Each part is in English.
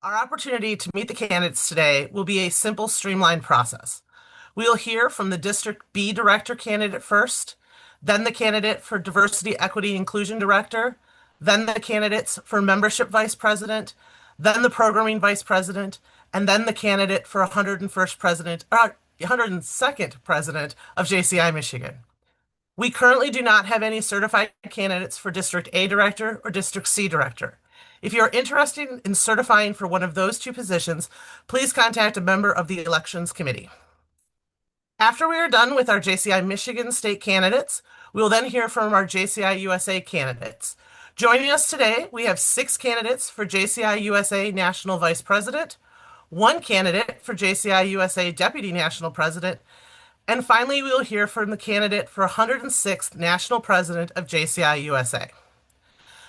Our opportunity to meet the candidates today will be a simple, streamlined process. We will hear from the District B Director candidate first, then the candidate for Diversity, Equity, Inclusion Director, then the candidates for Membership Vice President, then the Programming Vice President, and then the candidate for 101st President, 102nd President of JCI Michigan. We currently do not have any certified candidates for District A Director or District C Director. If you are interested in certifying for one of those two positions, please contact a member of the Elections Committee. After we are done with our JCI Michigan state candidates, we will then hear from our JCI USA candidates. Joining us today, we have 6 candidates for JCI USA National Vice President, 1 candidate for JCI USA Deputy National President, and finally, we will hear from the candidate for 106th National President of JCI USA.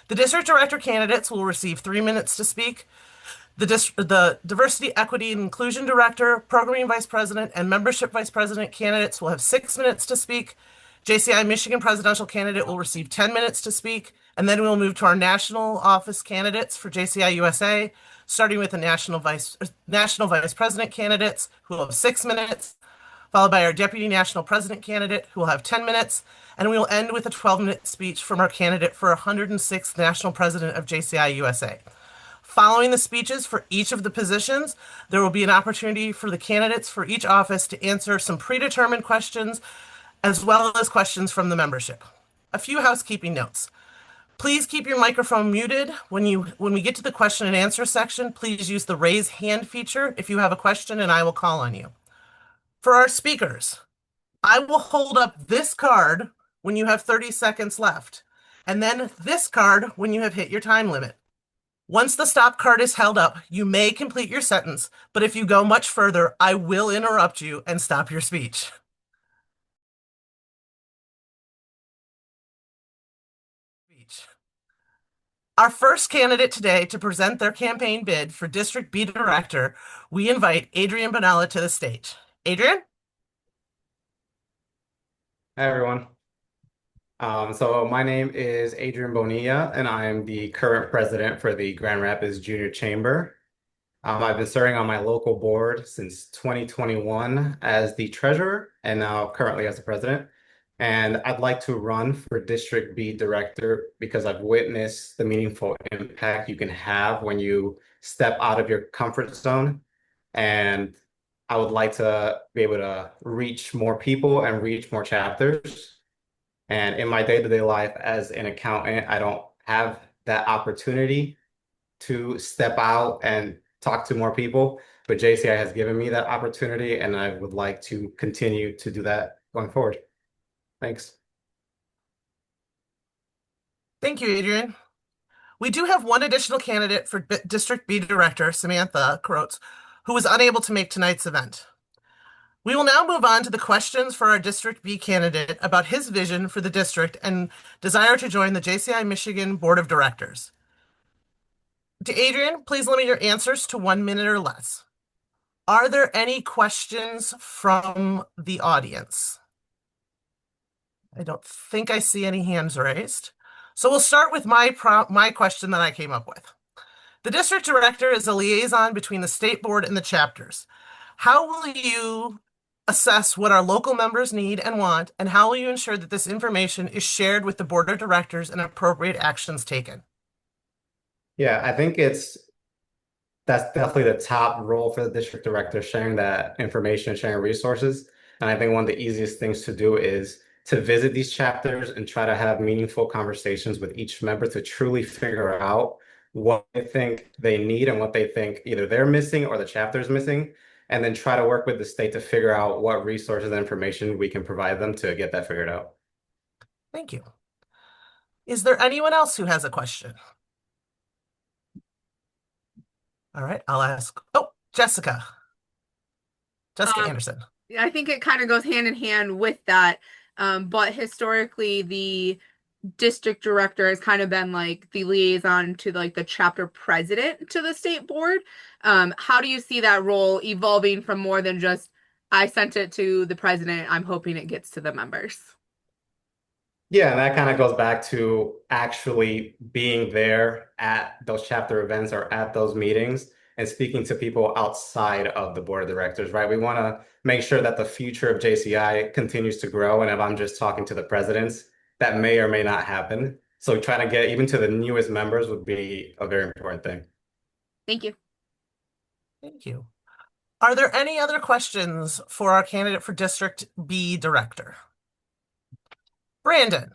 The District Director candidates will receive 3 minutes to speak. The Diversity, Equity, and Inclusion Director, Programming Vice President, and Membership Vice President candidates will have 6 minutes to speak. JCI Michigan Presidential candidate will receive 10 minutes to speak, and then we'll move to our national office candidates for JCI USA, starting with the National Vice President candidates, who will have 6 minutes, followed by our Deputy National President candidate, who will have 10 minutes, and we will end with a 12-minute speech from our candidate for 106th National President of JCI USA. Following the speeches for each of the positions, there will be an opportunity for the candidates for each office to answer some predetermined questions, as well as questions from the membership. A few housekeeping notes. Please keep your microphone muted. When we get to the question and answer section, please use the raise hand feature if you have a question, and I will call on you. For our speakers, I will hold up this card when you have 30 seconds left, and then this card when you have hit your time limit. Once the stop card is held up, you may complete your sentence, but if you go much further, I will interrupt you and stop your speech. Our first candidate today to present their campaign bid for District B Director, we invite Adrian Bonilla to the stage. Adrian? Hi, everyone. So my name is Adrian Bonilla, and I am the current president for the Grand Rapids Junior Chamber. I've been serving on my local board since 2021 as the treasurer and now currently as the president. And I'd like to run for District B Director because I've witnessed the meaningful impact you can have when you step out of your comfort zone. And I would like to be able to reach more people and reach more chapters. And in my day-to-day life as an accountant, I don't have that opportunity to step out and talk to more people, but JCI has given me that opportunity, and I would like to continue to do that going forward. Thanks. Thank you, Adrian. We do have one additional candidate for District B Director, Samantha Krotz, who was unable to make tonight's event. We will now move on to the questions for our District B candidate about his vision for the district and desire to join the JCI Michigan Board of Directors. To Adrian, please limit your answers to 1 minute or less. Are there any questions from the audience? I don't think I see any hands raised. So we'll start with my question that I came up with. The district director is a liaison between the state board and the chapters. How will you assess what our local members need and want, and how will you ensure that this information is shared with the board of directors and appropriate actions taken? Yeah, I think that's definitely the top role for the district director, sharing that information, sharing resources. And I think one of the easiest things to do is to visit these chapters and try to have meaningful conversations with each member to truly figure out what they think they need and what they think either they're missing or the chapter is missing, and then try to work with the state to figure out what resources and information we can provide them to get that figured out. Thank you. Is there anyone else who has a question? All right, I'll ask. Oh, Jessica. Jessica Anderson. I think it kind of goes hand in hand with that. But historically, the district director has kind of been like the liaison to like the chapter president to the state board. How do you see that role evolving from more than just, I sent it to the president, I'm hoping it gets to the members? Yeah, and that kind of goes back to actually being there at those chapter events or at those meetings and speaking to people outside of the board of directors, right? We want to make sure that the future of JCI continues to grow. And if I'm just talking to the presidents, that may or may not happen. So trying to get even to the newest members would be a very important thing. Thank you. Thank you. Are there any other questions for our candidate for District B Director? Brendan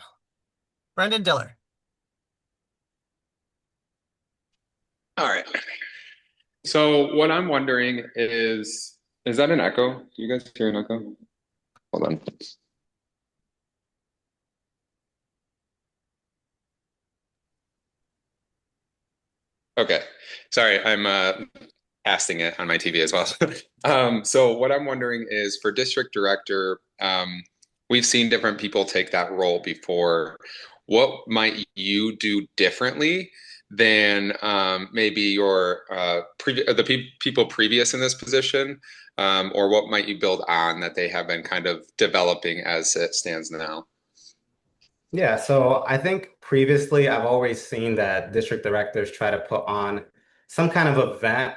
Diller. All right. So what I'm wondering is that an echo? Do you guys hear an echo? Hold on. Okay. Sorry, I'm casting it on my TV as well. So what I'm wondering is for district director, we've seen different people take that role before. What might you do differently than maybe your people previous in this position, or what might you build on that they have been kind of developing as it stands now? Yeah, so I think previously I've always seen that district directors try to put on some kind of event,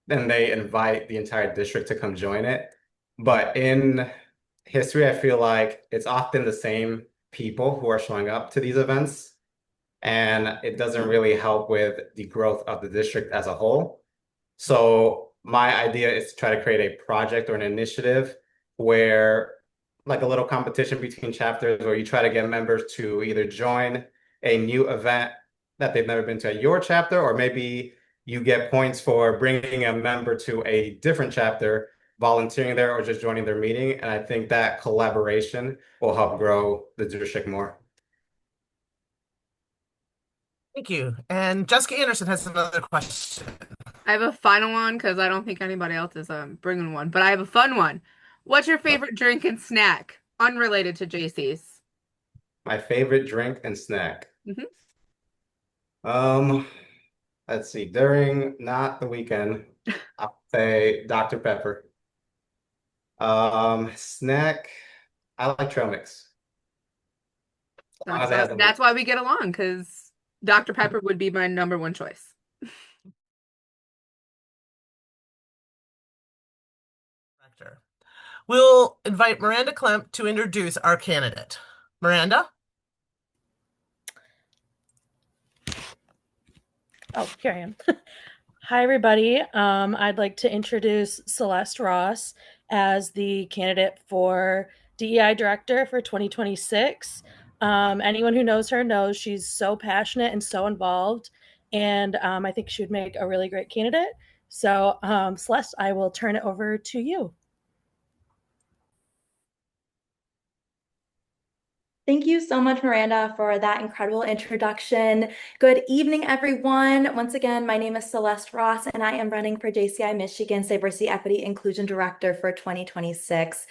then they invite the entire district to come join it. But in history, I feel like it's often the same people who are showing up to these events, and it doesn't really help with the growth of the district as a whole. So my idea is to try to create a project or an initiative where, like a little competition between chapters, where you try to get members to either join a new event that they've never been to at your chapter, or maybe you get points for bringing a member to a different chapter, volunteering there, or just joining their meeting. And I think that collaboration will help grow the district more. Thank you. And Jessica Anderson has another question. I have a final one because I don't think anybody else is bringing one, but I have a fun one. What's your favorite drink and snack unrelated to JC's? My favorite drink and snack. Mhm. Let's see, during not the weekend, I'll say Dr. Pepper. Snack, I like trail mix. As long as it has a That's why we get along, because Dr. Pepper would be my number one choice. We'll invite Miranda Klemp to introduce our candidate. Miranda? Oh, here I am. Hi, everybody. I'd like to introduce Celeste Ross as the candidate for DEI Director for 2026. Anyone who knows her knows she's so passionate and so involved, and I think she would make a really great candidate. So, Celeste, I will turn it over to you. Thank you so much, Miranda, for that incredible introduction. Good evening, everyone. Once again, my name is Celeste Ross, and I am running for JCI Michigan's Diversity, Equity, Inclusion Director for 2026.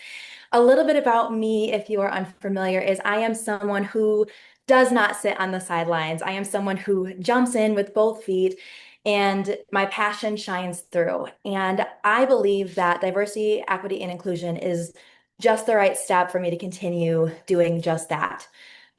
A little bit about me, if you are unfamiliar, is I am someone who does not sit on the sidelines. I am someone who jumps in with both feet, and my passion shines through. And I believe that diversity, equity, and inclusion is just the right step for me to continue doing just that.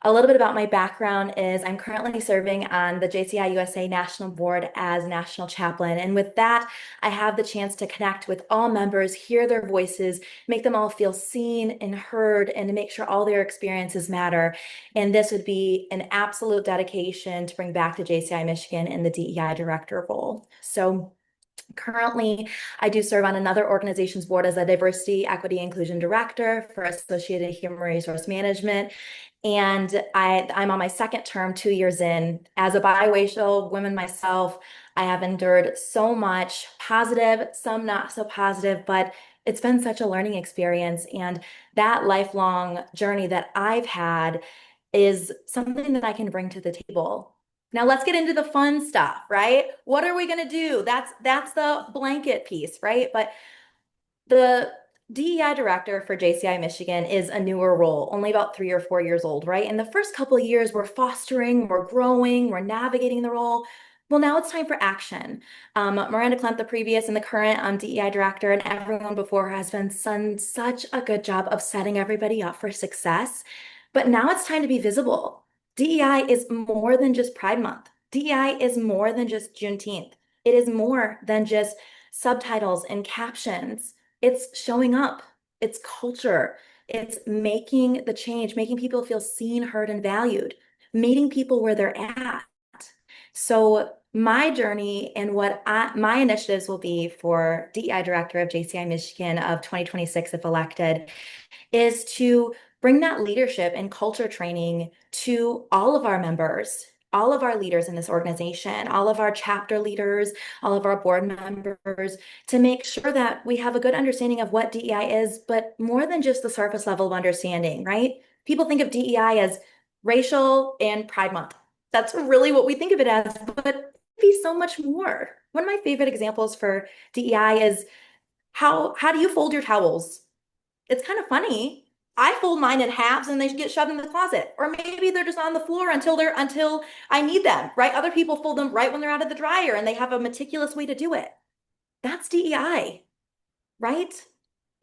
A little bit about my background is I'm currently serving on the JCI USA National Board as National Chaplain. And with that, I have the chance to connect with all members, hear their voices, make them all feel seen and heard, and to make sure all their experiences matter. And this would be an absolute dedication to bring back to JCI Michigan in the DEI Director role. So currently, I do serve on another organization's board as a Diversity, Equity, Inclusion Director for Associated Human Resource Management. And I'm on my second term, 2 years in. As a biracial woman myself, I have endured so much positive, some not so positive, but it's been such a learning experience. And that lifelong journey that I've had is something that I can bring to the table. Now let's get into the fun stuff, right? What are we going to do? That's the blanket piece, right? But the DEI director for JCI Michigan is a newer role, only about 3 or 4 years old, right? In the first couple of years, we're fostering, we're growing, we're navigating the role. Well, now it's time for action. Miranda Klemp, the previous and the current DEI director, and everyone before her has done such a good job of setting everybody up for success. But now it's time to be visible. DEI is more than just Pride Month. DEI is more than just Juneteenth. It is more than just subtitles and captions. It's showing up. It's culture. It's making the change, making people feel seen, heard, and valued, meeting people where they're at. So my journey and my initiatives will be for DEI Director of JCI Michigan of 2026, if elected, is to bring that leadership and culture training to all of our members, all of our leaders in this organization, all of our chapter leaders, all of our board members, to make sure that we have a good understanding of what DEI is, but more than just the surface level of understanding, right? People think of DEI as racial and Pride Month. That's really what we think of it as, but it could be so much more. One of my favorite examples for DEI is how do you fold your towels? It's kind of funny. I fold mine in halves and they get shoved in the closet. Or maybe they're just on the floor until I need them, right? Other people fold them right when they're out of the dryer and they have a meticulous way to do it. That's DEI, right?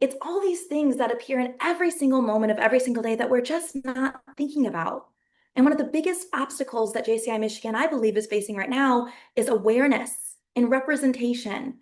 It's all these things that appear in every single moment of every single day that we're just not thinking about. And one of the biggest obstacles that JCI Michigan, I believe, is facing right now is awareness and representation.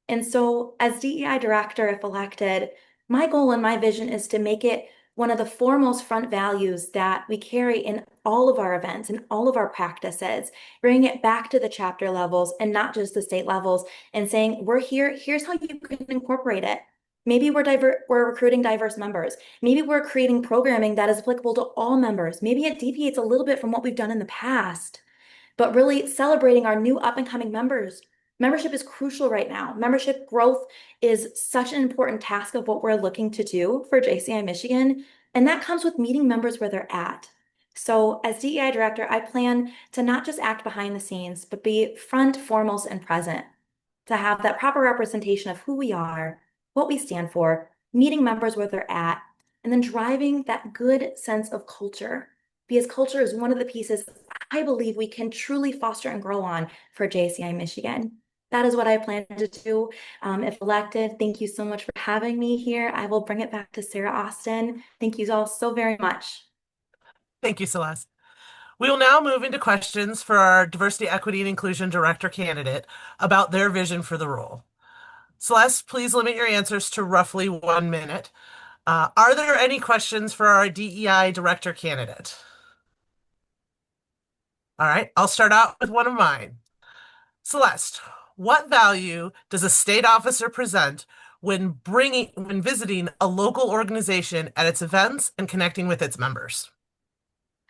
And so, as DEI director, if elected, my goal and my vision is to make it one of the foremost front values that we carry in all of our events and all of our practices, bringing it back to the chapter levels and not just the state levels, and saying, we're here, here's how you can incorporate it. Maybe we're recruiting diverse members. Maybe we're creating programming that is applicable to all members. Maybe it deviates a little bit from what we've done in the past, but really celebrating our new up and coming members. Membership is crucial right now. Membership growth is such an important task of what we're looking to do for JCI Michigan, and that comes with meeting members where they're at. So as DEI director, I plan to not just act behind the scenes, but be front, foremost, and present, to have that proper representation of who we are, what we stand for, meeting members where they're at, and then driving that good sense of culture, because culture is one of the pieces I believe we can truly foster and grow on for JCI Michigan. That is what I plan to do. If elected, thank you so much for having me here. I will bring it back to Sarah Austin. Thank you all so very much. Thank you, Celeste. We will now move into questions for our Diversity, Equity, and Inclusion Director candidate about their vision for the role. Celeste, please limit your answers to roughly 1 minute. Are there any questions for our DEI Director candidate? All right, I'll start out with one of mine. Celeste, what value does a state officer present when visiting a local organization at its events and connecting with its members?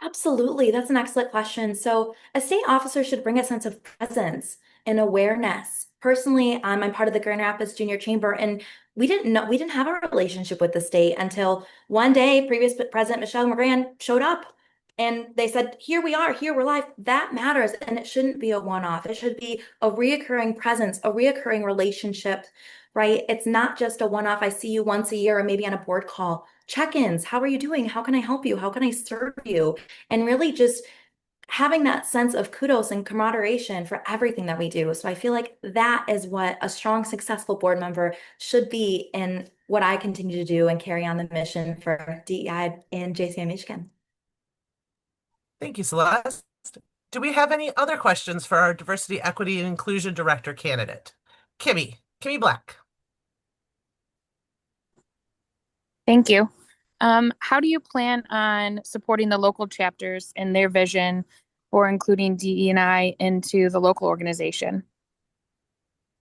Absolutely. That's an excellent question. So a state officer should bring a sense of presence and awareness. Personally, I'm part of the Grand Rapids Junior Chamber, and we didn't have a relationship with the state until one day previous President Michelle McGran showed up and they said, here we are, here we're live. That matters. And it shouldn't be a one-off. It should be a reoccurring presence, a reoccurring relationship, right? It's not just a one-off. I see you once a year or maybe on a board call. Check-ins. How are you doing? How can I help you? How can I serve you? And really just having that sense of kudos and camaraderie for everything that we do. So I feel like that is what a strong, successful board member should be, and what I continue to do and carry on the mission for DEI in JCI Michigan. Thank you, Celeste. Do we have any other questions for our Diversity, Equity, and Inclusion Director candidate? Kimmy Black. Thank you. How do you plan on supporting the local chapters and their vision for including DE&I into the local organization?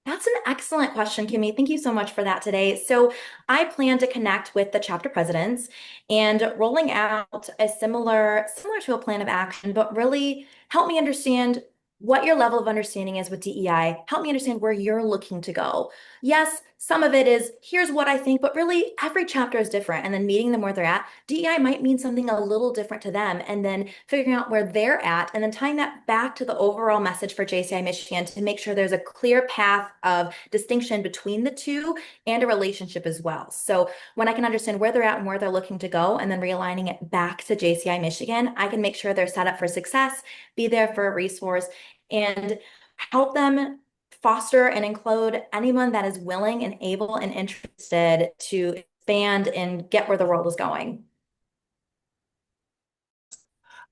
That's an excellent question, Kimmy. Thank you so much for that today. So I plan to connect with the chapter presidents and rolling out a similar to a plan of action, but really help me understand what your level of understanding is with DEI. Help me understand where you're looking to go. Yes, some of it is, here's what I think, but really every chapter is different. And then meeting them where they're at, DEI might mean something a little different to them, and then figuring out where they're at and then tying that back to the overall message for JCI Michigan to make sure there's a clear path of distinction between the two and a relationship as well. So when I can understand where they're at and where they're looking to go, and then realigning it back to JCI Michigan, I can make sure they're set up for success, be there for a resource, and help them foster and include anyone that is willing and able and interested to expand and get where the world is going.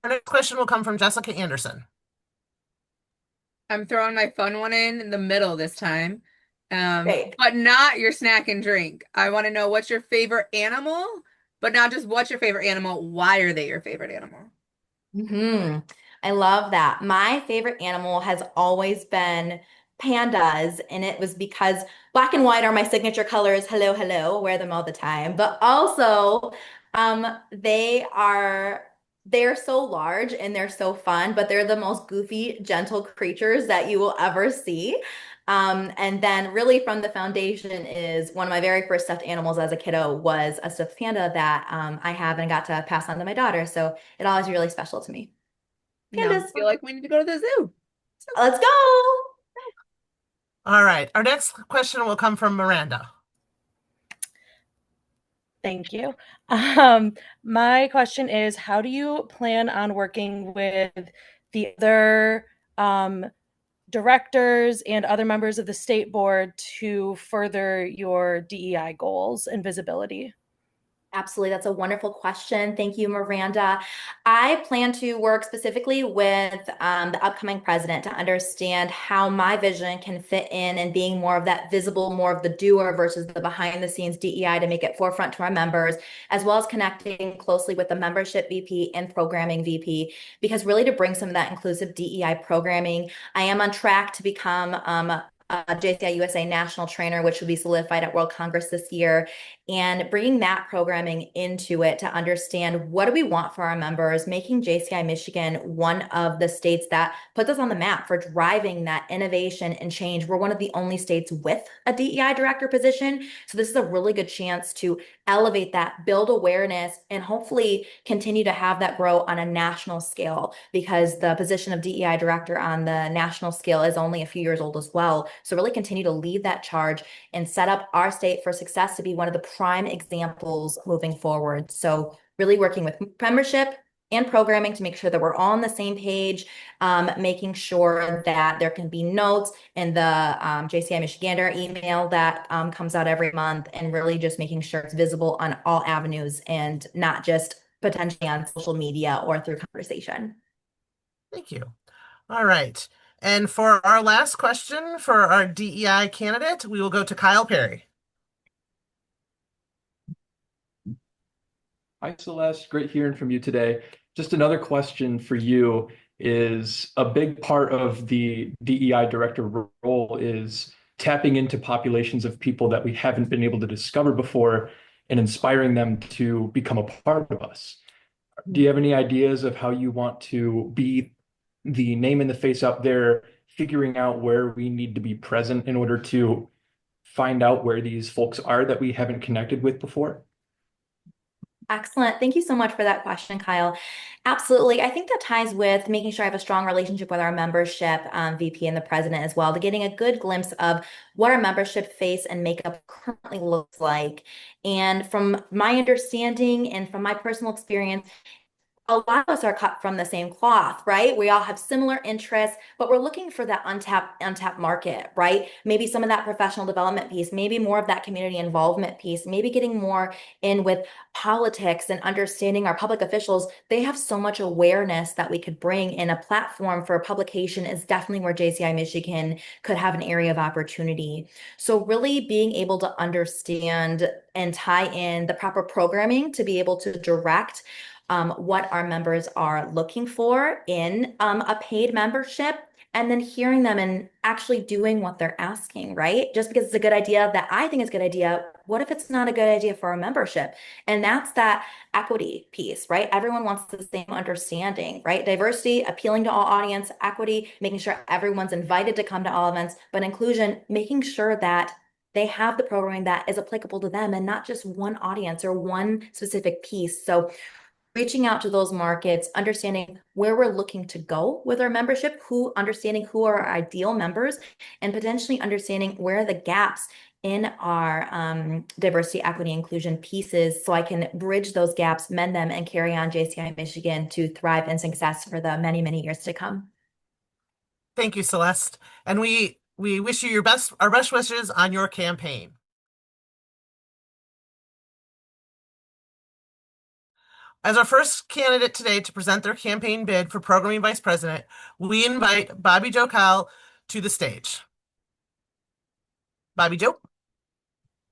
Our next question will come from Jessica Anderson. I'm throwing my fun one in the middle this time. Great. But not your snack and drink. I want to know what's your favorite animal, but not just what's your favorite animal, why are they your favorite animal? I love that. My favorite animal has always been pandas, and it was because black and white are my signature colors. Hello, hello, wear them all the time. But also, they're so large and they're so fun, but they're the most goofy, gentle creatures that you will ever see. And then really from the foundation is one of my very first stuffed animals as a kiddo was a stuffed panda that I have and got to pass on to my daughter. So it always really special to me. Now I Pandas. feel like we need to go to the zoo. Let's go. All right. Our next question will come from Miranda. Thank you. My question is, how do you plan on working with the other directors and other members of the state board to further your DEI goals and visibility? Absolutely. That's a wonderful question. Thank you, Miranda. I plan to work specifically with the upcoming president to understand how my vision can fit in and being more of that visible, more of the doer versus the behind the scenes DEI to make it forefront to our members, as well as connecting closely with the membership VP and programming VP, because really to bring some of that inclusive DEI programming, I am on track to become a JCI USA national trainer, which will be solidified at World Congress this year, and bringing that programming into it to understand what do we want for our members, making JCI Michigan one of the states that puts us on the map for driving that innovation and change. We're one of the only states with a DEI director position. So this is a really good chance to elevate that, build awareness, and hopefully continue to have that grow on a national scale, because the position of DEI director on the national scale is only a few years old as well. So really continue to lead that charge and set up our state for success to be one of the prime examples moving forward. So really working with membership and programming to make sure that we're all on the same page, making sure that there can be notes in the JCI Michigander email that comes out every month, and really just making sure it's visible on all avenues and not just potentially on social media or through conversation. Thank you. All right. And for our last question for our DEI candidate, we will go to Kyle Perry. Hi, Celeste. Great hearing from you today. Just another question for you is a big part of the DEI director role is tapping into populations of people that we haven't been able to discover before and inspiring them to become a part of us. Do you have any ideas of how you want to be the name in the face out there, figuring out where we need to be present in order to find out where these folks are that we haven't connected with before? Excellent. Thank you so much for that question, Kyle. Absolutely. I think that ties with making sure I have a strong relationship with our membership VP and the president as well, to getting a good glimpse of what our membership face and makeup currently looks like. And from my understanding and from my personal experience, a lot of us are cut from the same cloth, right? We all have similar interests, but we're looking for that untapped market, right? Maybe some of that professional development piece, maybe more of that community involvement piece, maybe getting more in with politics and understanding our public officials. They have so much awareness that we could bring in. A platform for publication is definitely where JCI Michigan could have an area of opportunity. So really being able to understand and tie in the proper programming to be able to direct what our members are looking for in a paid membership, and then hearing them and actually doing what they're asking, right? Just because it's a good idea that I think is a good idea, what if it's not a good idea for our membership? And that's that equity piece, right? Everyone wants the same understanding, right? Diversity, appealing to all audience, equity, making sure everyone's invited to come to all events, but inclusion, making sure that they have the programming that is applicable to them and not just one audience or one specific piece. So reaching out to those markets, understanding where we're looking to go with our membership, understanding who are our ideal members, and potentially understanding where are the gaps in our diversity, equity, inclusion pieces, so I can bridge those gaps, mend them, and carry on JCI Michigan to thrive and success for the many, many years to come. Thank you, Celeste. And we wish you our best wishes on your campaign. As our first candidate today to present their campaign bid for Programming Vice President, we invite Bobbie Jo Kyle to the stage. Bobbie Jo?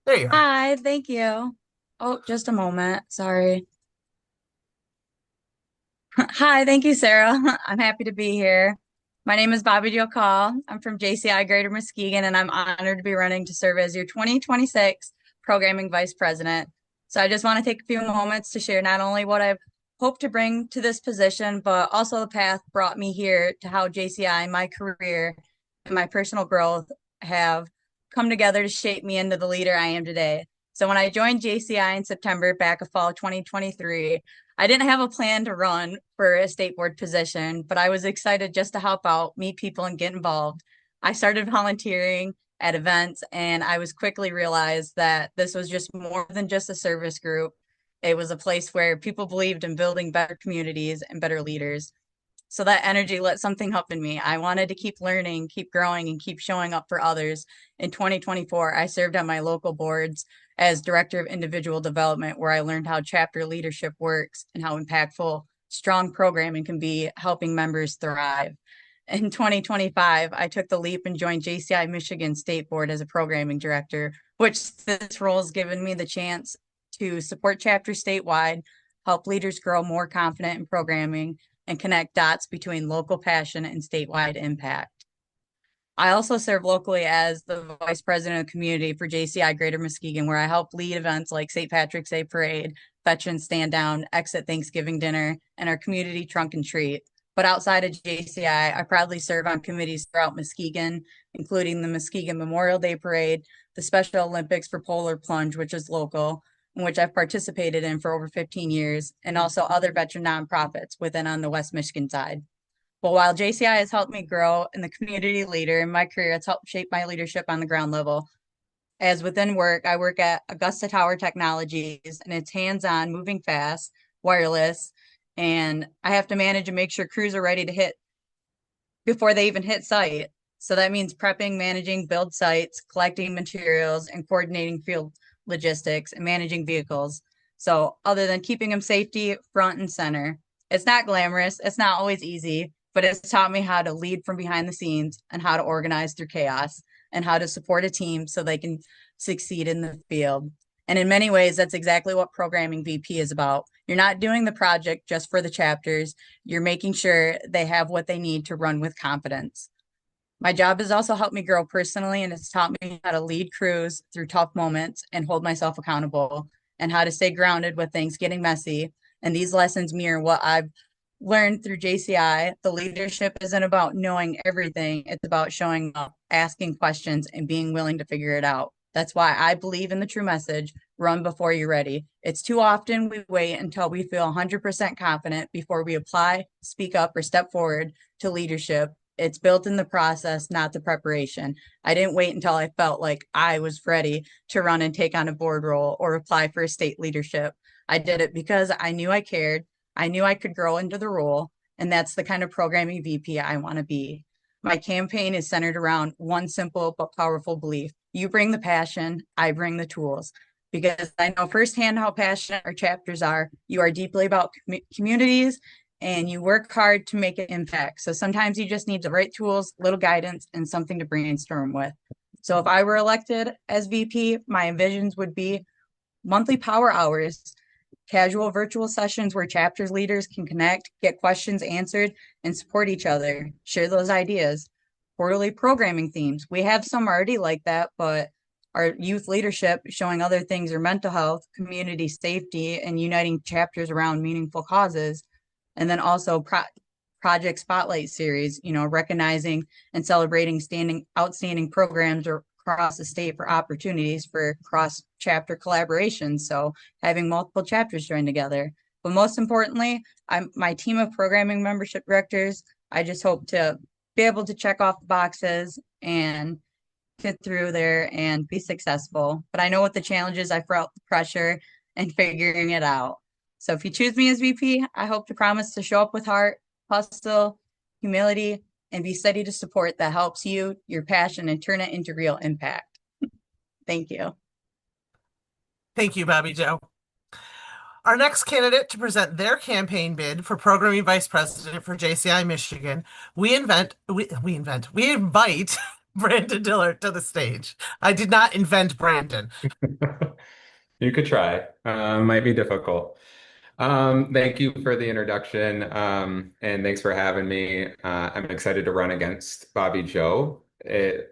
There you are. Hi, thank you. Oh, just a moment. Sorry. Hi, thank you, Sarah. I'm happy to be here. My name is Bobbie Jo Kyle. I'm from JCI Greater Muskegon, and I'm honored to be running to serve as your 2026 Programming Vice President. So I just want to take a few moments to share not only what I've hoped to bring to this position, but also the path brought me here to how JCI, my career, and my personal growth have come together to shape me into the leader I am today. So when I joined JCI in September back of fall 2023, I didn't have a plan to run for a state board position, but I was excited just to help out, meet people, and get involved. I started volunteering at events, and I was quickly realized that this was just more than just a service group. It was a place where people believed in building better communities and better leaders. So that energy lit something up in me. I wanted to keep learning, keep growing, and keep showing up for others. In 2024, I served on my local boards as Director of Individual Development, where I learned how chapter leadership works and how impactful strong programming can be, helping members thrive. In 2025, I took the leap and joined JCI Michigan State Board as a programming director, which this role has given me the chance to support chapters statewide, help leaders grow more confident in programming, and connect dots between local passion and statewide impact. I also serve locally as the Vice President of Community for JCI Greater Muskegon, where I help lead events like St. Patrick's Day Parade, Veterans Stand Down, Exit Thanksgiving Dinner, and our community trunk and treat. But outside of JCI, I proudly serve on committees throughout Muskegon, including the Muskegon Memorial Day Parade, the Special Olympics for Polar Plunge, which is local, in which I've participated in for over 15 years, and also other veteran nonprofits within on the West Michigan side. But while JCI has helped me grow in the community leader in my career, it's helped shape my leadership on the ground level. As within work, I work at Augusta Tower Technologies, and it's hands-on, moving fast, wireless, and I have to manage and make sure crews are ready to hit before they even hit site. So that means prepping, managing, build sites, collecting materials, and coordinating field logistics and managing vehicles. So other than keeping them safety front and center, it's not glamorous. It's not always easy, but it's taught me how to lead from behind the scenes and how to organize through chaos and how to support a team so they can succeed in the field. And in many ways, that's exactly what Programming VP is about. You're not doing the project just for the chapters. You're making sure they have what they need to run with confidence. My job has also helped me grow personally, and it's taught me how to lead crews through tough moments and hold myself accountable, and how to stay grounded with things getting messy. And these lessons mirror what I've learned through JCI. The leadership isn't about knowing everything. It's about showing up, asking questions, and being willing to figure it out. That's why I believe in the true message, run before you're ready. It's too often we wait until we feel 100% confident before we apply, speak up, or step forward to leadership. It's built in the process, not the preparation. I didn't wait until I felt like I was ready to run and take on a board role or apply for a state leadership. I did it because I knew I cared. I knew I could grow into the role, and that's the kind of programming VP I want to be. My campaign is centered around one simple but powerful belief. You bring the passion, I bring the tools. Because I know firsthand how passionate our chapters are. You are deeply about communities, and you work hard to make an impact. So sometimes you just need the right tools, little guidance, and something to brainstorm with. So if I were elected as VP, my visions would be monthly power hours, casual virtual sessions where chapters leaders can connect, get questions answered, and support each other, share those ideas. Quarterly programming themes. We have some already like that, but our youth leadership showing other things are mental health, community safety, and uniting chapters around meaningful causes. And then also project spotlight series, recognizing and celebrating outstanding programs across the state for opportunities for cross chapter collaboration. So having multiple chapters join together. But most importantly, my team of programming membership directors, I just hope to be able to check off the boxes and get through there and be successful. But I know what the challenges, I felt the pressure and figuring it out. So if you choose me as VP, I hope to promise to show up with heart, hustle, humility, and be steady to support that helps you, your passion, and turn it into real impact. Thank you. Thank you, Bobbie Jo. Our next candidate to present their campaign bid for Programming Vice President for JCI Michigan, we invite Brandon Diller to the stage. I did not invent Brandon. You could try. Might be difficult. Thank you for the introduction, and thanks for having me. I'm excited to run against Bobbie Jo.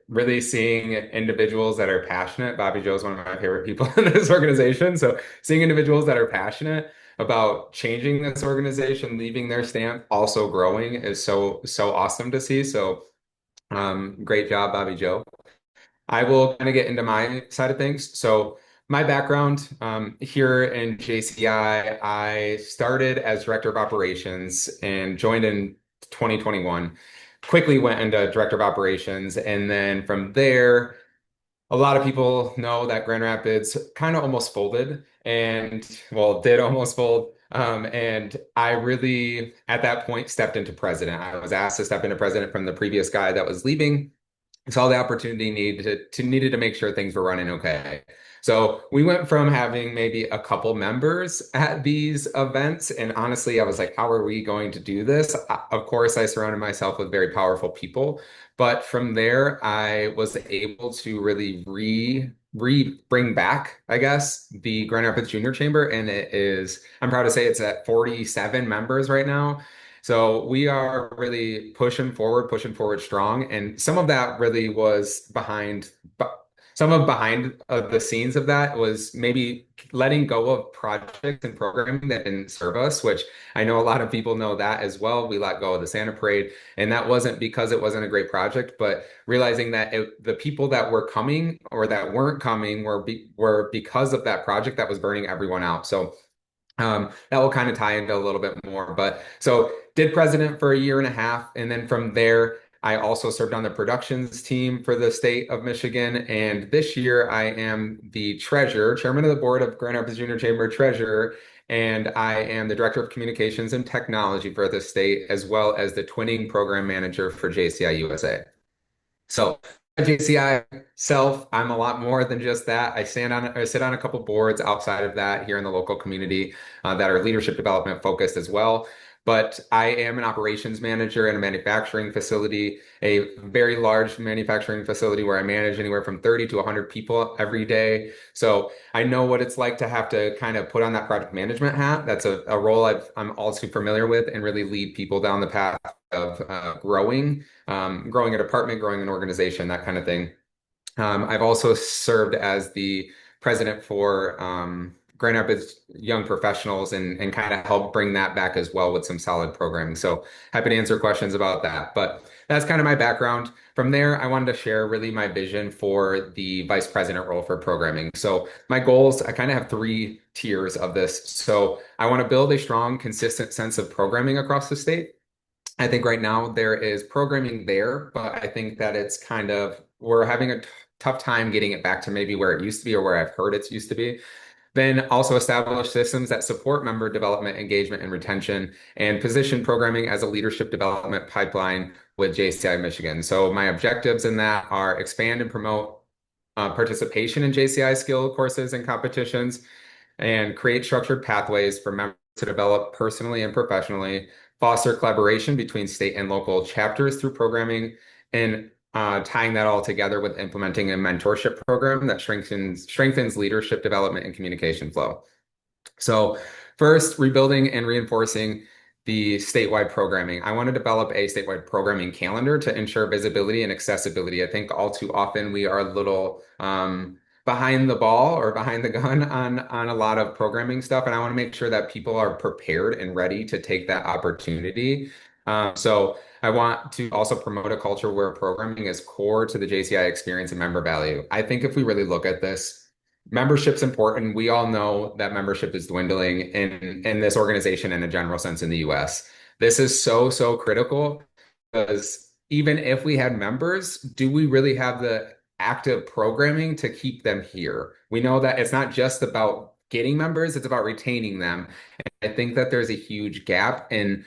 Really seeing individuals that are passionate. Bobbie Jo is one of my favorite people in this organization. So seeing individuals that are passionate about changing this organization, leaving their stamp, also growing is so awesome to see. So great job, Bobbie Jo. I will kind of get into my side of things. So, my background here in JCI, I started as director of operations and joined in 2021. Quickly went into director of operations, and then from there, a lot of people know that Grand Rapids kind of almost folded, and well, did almost fold. And I really, at that point, stepped into president. I was asked to step into president from the previous guy that was leaving, saw the opportunity needed to make sure things were running okay. So we went from having maybe a couple members at these events, and honestly, I was like, how are we going to do this? Of course, I surrounded myself with very powerful people, but from there, I was able to really bring back, I guess, the Grand Rapids Junior Chamber, and I'm proud to say it's at 47 members right now. So we are really pushing forward strong. And some of that really was behind the scenes of that was maybe letting go of projects and programming that didn't serve us, which I know a lot of people know that as well. We let go of the Santa Parade, and that wasn't because it wasn't a great project, but realizing that the people that were coming or that weren't coming were because of that project that was burning everyone out. So that will kind of tie into a little bit more. But so did president for a year and a half. And then from there, I also served on the productions team for the state of Michigan. And this year I am the chairman of the board of Grand Rapids Junior Chamber treasurer. And I am the director of communications and technology for the state, as well as the twinning program manager for JCI USA. So JCI self, I'm a lot more than just that. I sit on a couple boards outside of that here in the local community that are leadership development focused as well. But I am an operations manager in a manufacturing facility, a very large manufacturing facility where I manage anywhere from 30 to 100 people every day. So I know what it's like to have to kind of put on that project management hat. That's a role I'm also familiar with, and really lead people down the path of growing a department, growing an organization, that kind of thing. I've also served as the president for Grand Rapids Young Professionals and kind of help bring that back as well with some solid programming. So happy to answer questions about that. But that's kind of my background. From there, I wanted to share really my vision for the vice president role for programming. So my goals, I kind of have three tiers of this. So I want to build a strong, consistent sense of programming across the state. I think right now there is programming there, but I think that we're having a tough time getting it back to maybe where it used to be or where I've heard it's used to be. Then also establish systems that support member development, engagement, and retention, and position programming as a leadership development pipeline with JCI Michigan. So my objectives in that are expand and promote participation in JCI skill courses and competitions, and create structured pathways for members to develop personally and professionally, foster collaboration between state and local chapters through programming, and tying that all together with implementing a mentorship program that strengthens leadership development and communication flow. So first, rebuilding and reinforcing the statewide programming. I want to develop a statewide programming calendar to ensure visibility and accessibility. I think all too often we are a little behind the ball or behind the gun on a lot of programming stuff. And I want to make sure that people are prepared and ready to take that opportunity. So I want to also promote a culture where programming is core to the JCI experience and member value. I think if we really look at this, membership's important. We all know that membership is dwindling in this organization in a general sense in the US. This is so critical, because even if we had members, do we really have the active programming to keep them here? We know that it's not just about getting members, it's about retaining them. And I think that there's a huge gap in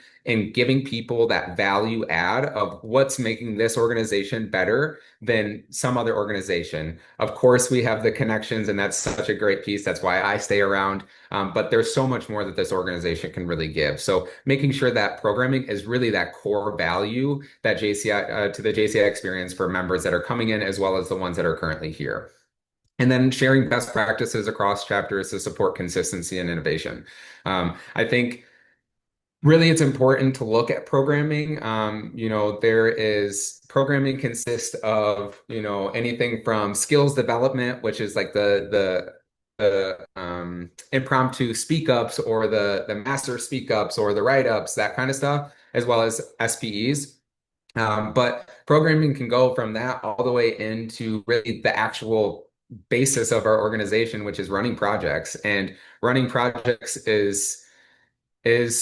giving people that value add of what's making this organization better than some other organization. Of course, we have the connections, and that's such a great piece. That's why I stay around. But there's so much more that this organization can really give. So making sure that programming is really that core value that JCI to the JCI experience for members that are coming in, as well as the ones that are currently here. And then sharing best practices across chapters to support consistency and innovation. I think really it's important to look at programming. There is programming consists of, anything from skills development, which is like the impromptu speak ups or the master speak ups or the write ups, that kind of stuff, as well as SPEs. But programming can go from that all the way into really the actual basis of our organization, which is running projects. And running projects is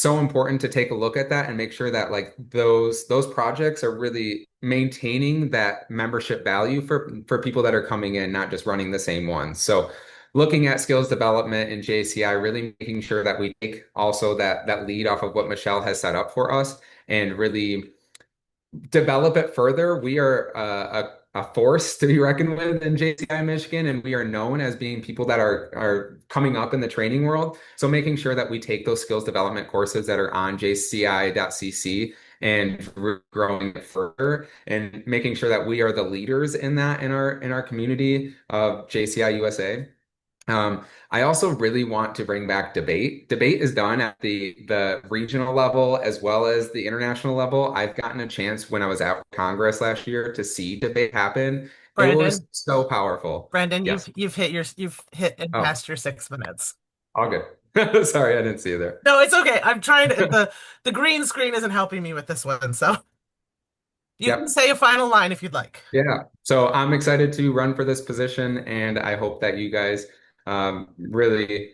so important to take a look at that and make sure that like those projects are really maintaining that membership value for people that are coming in, not just running the same ones. So looking at skills development in JCI, really making sure that we take also that lead off of what Michelle has set up for us and really develop it further. We are a force to be reckoned with in JCI Michigan, and we are known as being people that are coming up in the training world. So making sure that we take those skills development courses that are on jci.cc and growing it further, and making sure that we are the leaders in that in our community of JCI USA. I also really want to bring back debate. Debate is done at the regional level as well as the international level. I've gotten a chance when I was at Congress last year to see debate happen. It was Brandon, so powerful. Brandon, Yes. you've hit and Oh, passed your 6 minutes. all good. Sorry, I didn't see you there. No, it's okay. I'm trying to the green screen isn't helping me with this one, so you can Yep. say a final line if you'd like. Yeah. So I'm excited to run for this position, and I hope that you guys really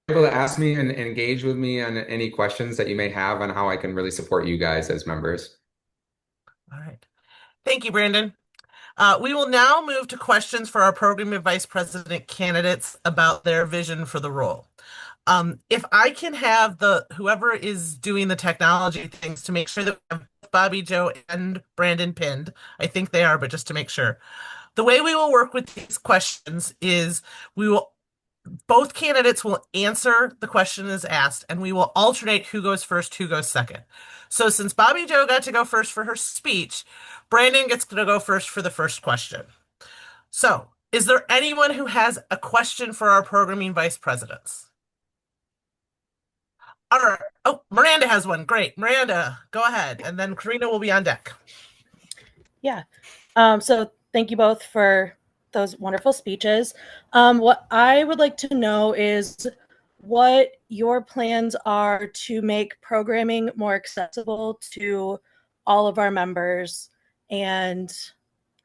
able to ask me and engage with me on any questions that you may have on how I can really support you guys as members. All right. Thank you, Brandon. We will now move to questions for our program and vice president candidates about their vision for the role. If I can have whoever is doing the technology things to make sure that we have Bobbie, Joe, and Brandon pinned. I think they are, but just to make sure. The way we will work with these questions is both candidates will answer the question as asked, and we will alternate who goes first, who goes second. So since Bobbie Jo got to go first for her speech, Brandon gets to go first for the first question. So, is there anyone who has a question for our programming vice presidents? All right. Oh, Miranda has one. Great. Miranda, go ahead. And then Karina will be on deck. Yeah. So thank you both for those wonderful speeches. What I would like to know is what your plans are to make programming more accessible to all of our members and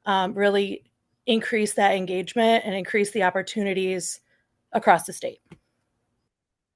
really increase that engagement and increase the opportunities across the state.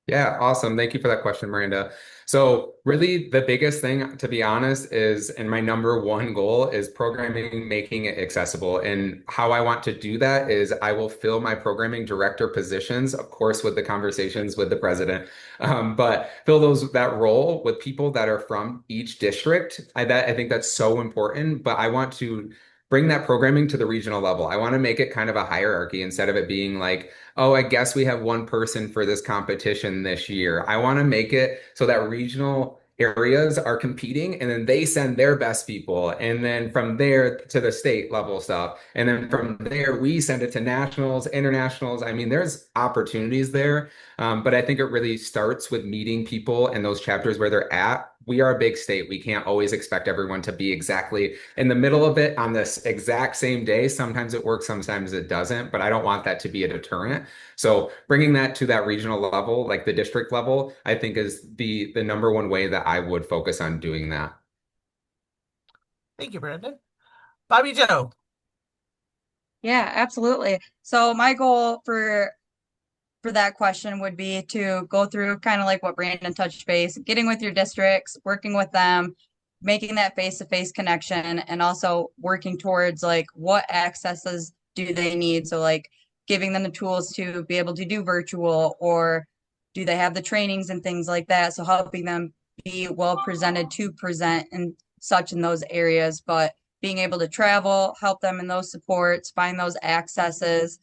Yeah, awesome. Thank you for that question, Miranda. So really the biggest thing, to be honest, is, and my number one goal is programming, making it accessible. And how I want to do that is I will fill my programming director positions, of course, with the conversations with the president, but fill that role with people that are from each district. I think that's so important, but I want to bring that programming to the regional level. I want to make it kind of a hierarchy instead of it being like, oh, I guess we have one person for this competition this year. I want to make it so that regional areas are competing and then they send their best people. And then from there to the state level stuff. And then from there, we send it to nationals, internationals. I mean, there's opportunities there. But I think it really starts with meeting people in those chapters where they're at. We are a big state. We can't always expect everyone to be exactly in the middle of it on this exact same day. Sometimes it works, sometimes it doesn't, but I don't want that to be a deterrent. So bringing that to that regional level, like the district level, I think is the number one way that I would focus on doing that. Thank you, Brandon. Bobbie Jo. Yeah, absolutely. So my goal for that question would be to go through kind of like what Brandon touched base, getting with your districts, working with them, making that face-to-face connection, and also working towards like what accesses do they need. So like giving them the tools to be able to do virtual, or do they have the trainings and things like that? So helping them be well presented to present and such in those areas, but being able to travel, help them in those supports, find those accesses,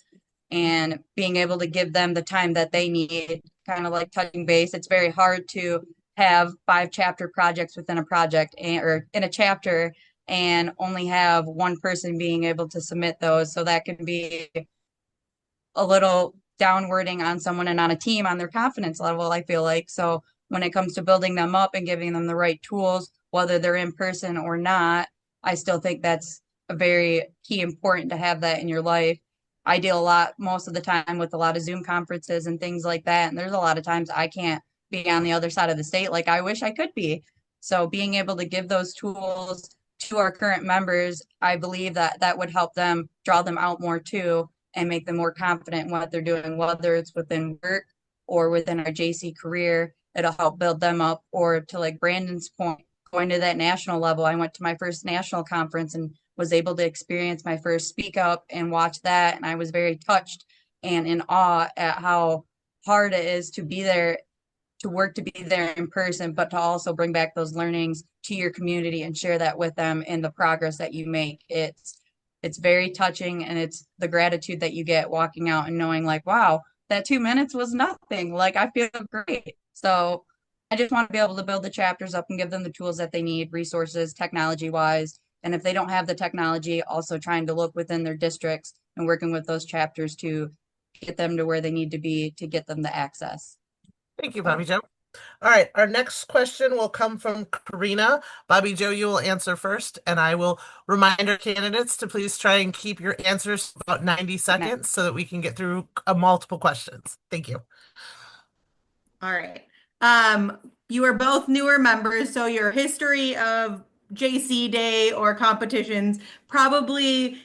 and being able to give them the time that they need, kind of like touching base. It's very hard to have 5 chapter projects within a project or in a chapter and only have one person being able to submit those. So that can be a little downwarding on someone and on a team on their confidence level, I feel like. So when it comes to building them up and giving them the right tools, whether they're in person or not, I still think that's a very key important to have that in your life. I deal a lot most of the time with a lot of Zoom conferences and things like that. And there's a lot of times I can't be on the other side of the state like I wish I could be. So being able to give those tools to our current members, I believe that that would help them draw them out more too, and make them more confident in what they're doing, whether it's within work or within our JC career. It'll help build them up. Or to like Brandon's point, going to that national level, I went to my first national conference and was able to experience my first speak up and watch that. And I was very touched and in awe at how hard it is to be there, to work to be there in person, but to also bring back those learnings to your community and share that with them in the progress that you make. It's very touching, and it's the gratitude that you get walking out and knowing like, wow, that 2 minutes was nothing. Like, I feel great. So I just want to be able to build the chapters up and give them the tools that they need, resources, technology wise. And if they don't have the technology, also trying to look within their districts and working with those chapters to get them to where they need to be to get them the access. Thank you, Bobbie Jo. All right, our next question will come from Karina. Bobbie Jo, you will answer first, and I will remind our candidates to please try and keep your answers about 90 seconds so that we can get through multiple questions. Thank you. All right. You are both newer members, so your history of JC Day or competitions probably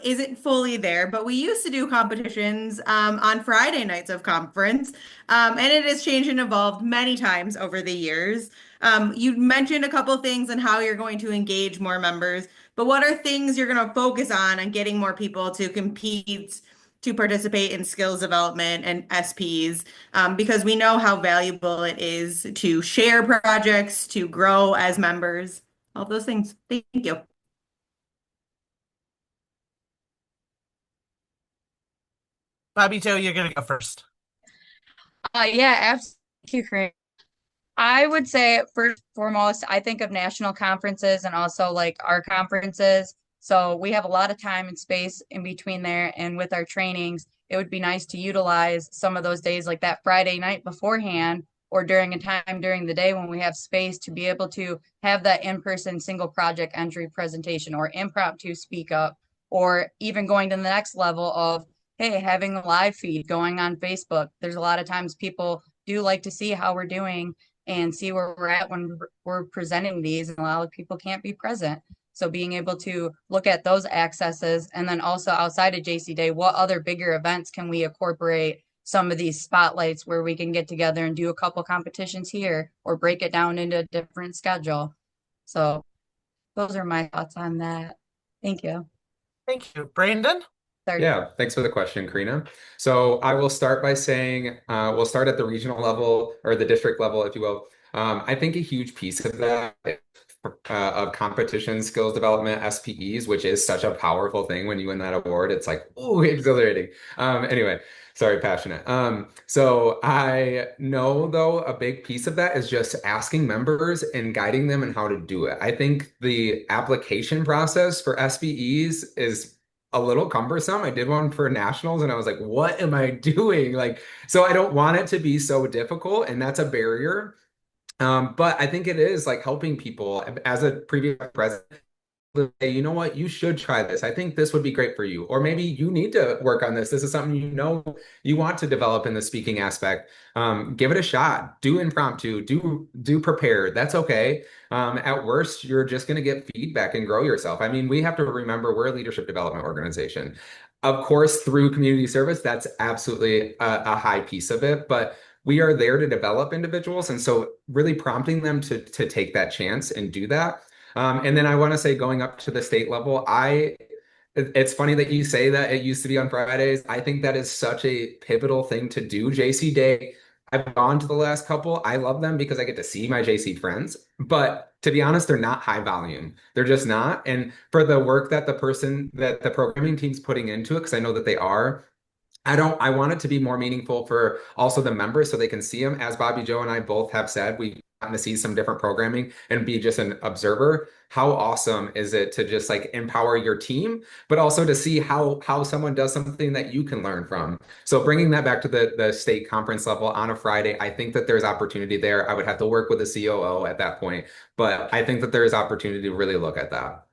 isn't fully there, but we used to do competitions on Friday nights of conference, and it has changed and evolved many times over the years. You mentioned a couple things on how you're going to engage more members, but what are things you're going to focus on getting more people to compete, to participate in skills development and SPs, because we know how valuable it is to share projects, to grow as members, all those things. Thank you. Bobbie Jo, you're going to go first. Yeah, absolutely. I would say first and foremost, I think of national conferences and also like our conferences. So we have a lot of time and space in between there. And with our trainings, it would be nice to utilize some of those days like that Friday night beforehand or during a time during the day when we have space to be able to have that in-person single project entry presentation or impromptu speak up, or even going to the next level of, hey, having a live feed going on Facebook. There's a lot of times people do like to see how we're doing and see where we're at when we're presenting these, and a lot of people can't be present. So being able to look at those accesses, and then also outside of JC Day, what other bigger events can we incorporate some of these spotlights where we can get together and do a couple competitions here or break it down into a different schedule. So those are my thoughts on that. Thank you. Thank you. Brandon? Sorry. Yeah, thanks for the question, Karina. So I will start by saying we'll start at the regional level or the district level, if you will. I think a huge piece of that of competition skills development, SPEs, which is such a powerful thing when you win that award. It's like, ooh, exhilarating. Anyway, sorry, passionate. So I know though a big piece of that is just asking members and guiding them in how to do it. I think the application process for SPEs is a little cumbersome. I did one for nationals and I was like, what am I doing? Like, so I don't want it to be so difficult, and that's a barrier. But I think it is like helping people. As a previous president, say, you know what, you should try this. I think this would be great for you. Or maybe you need to work on this. This is something you know you want to develop in the speaking aspect. Give it a shot. Do impromptu. Do prepared. That's okay. At worst, you're just going to get feedback and grow yourself. I mean, we have to remember we're a leadership development organization. Of course, through community service, that's absolutely a high piece of it. But we are there to develop individuals. And so really prompting them to take that chance and do that. And then I want to say, going up to the state level, It's funny that you say that it used to be on Fridays. I think that is such a pivotal thing to do. JC Day, I've gone to the last couple. I love them because I get to see my JC friends. But to be honest, they're not high volume. They're just not. And for the work that the programming team's putting into it, because I know that they are, I want it to be more meaningful for also the members so they can see them. As Bobbie Jo and I both have said, we've gotten to see some different programming and be just an observer. How awesome is it to just like empower your team, but also to see how someone does something that you can learn from. So bringing that back to the state conference level on a Friday, I think that there's opportunity there. I would have to work with the COO at that point, but I think that there is opportunity to really look at that.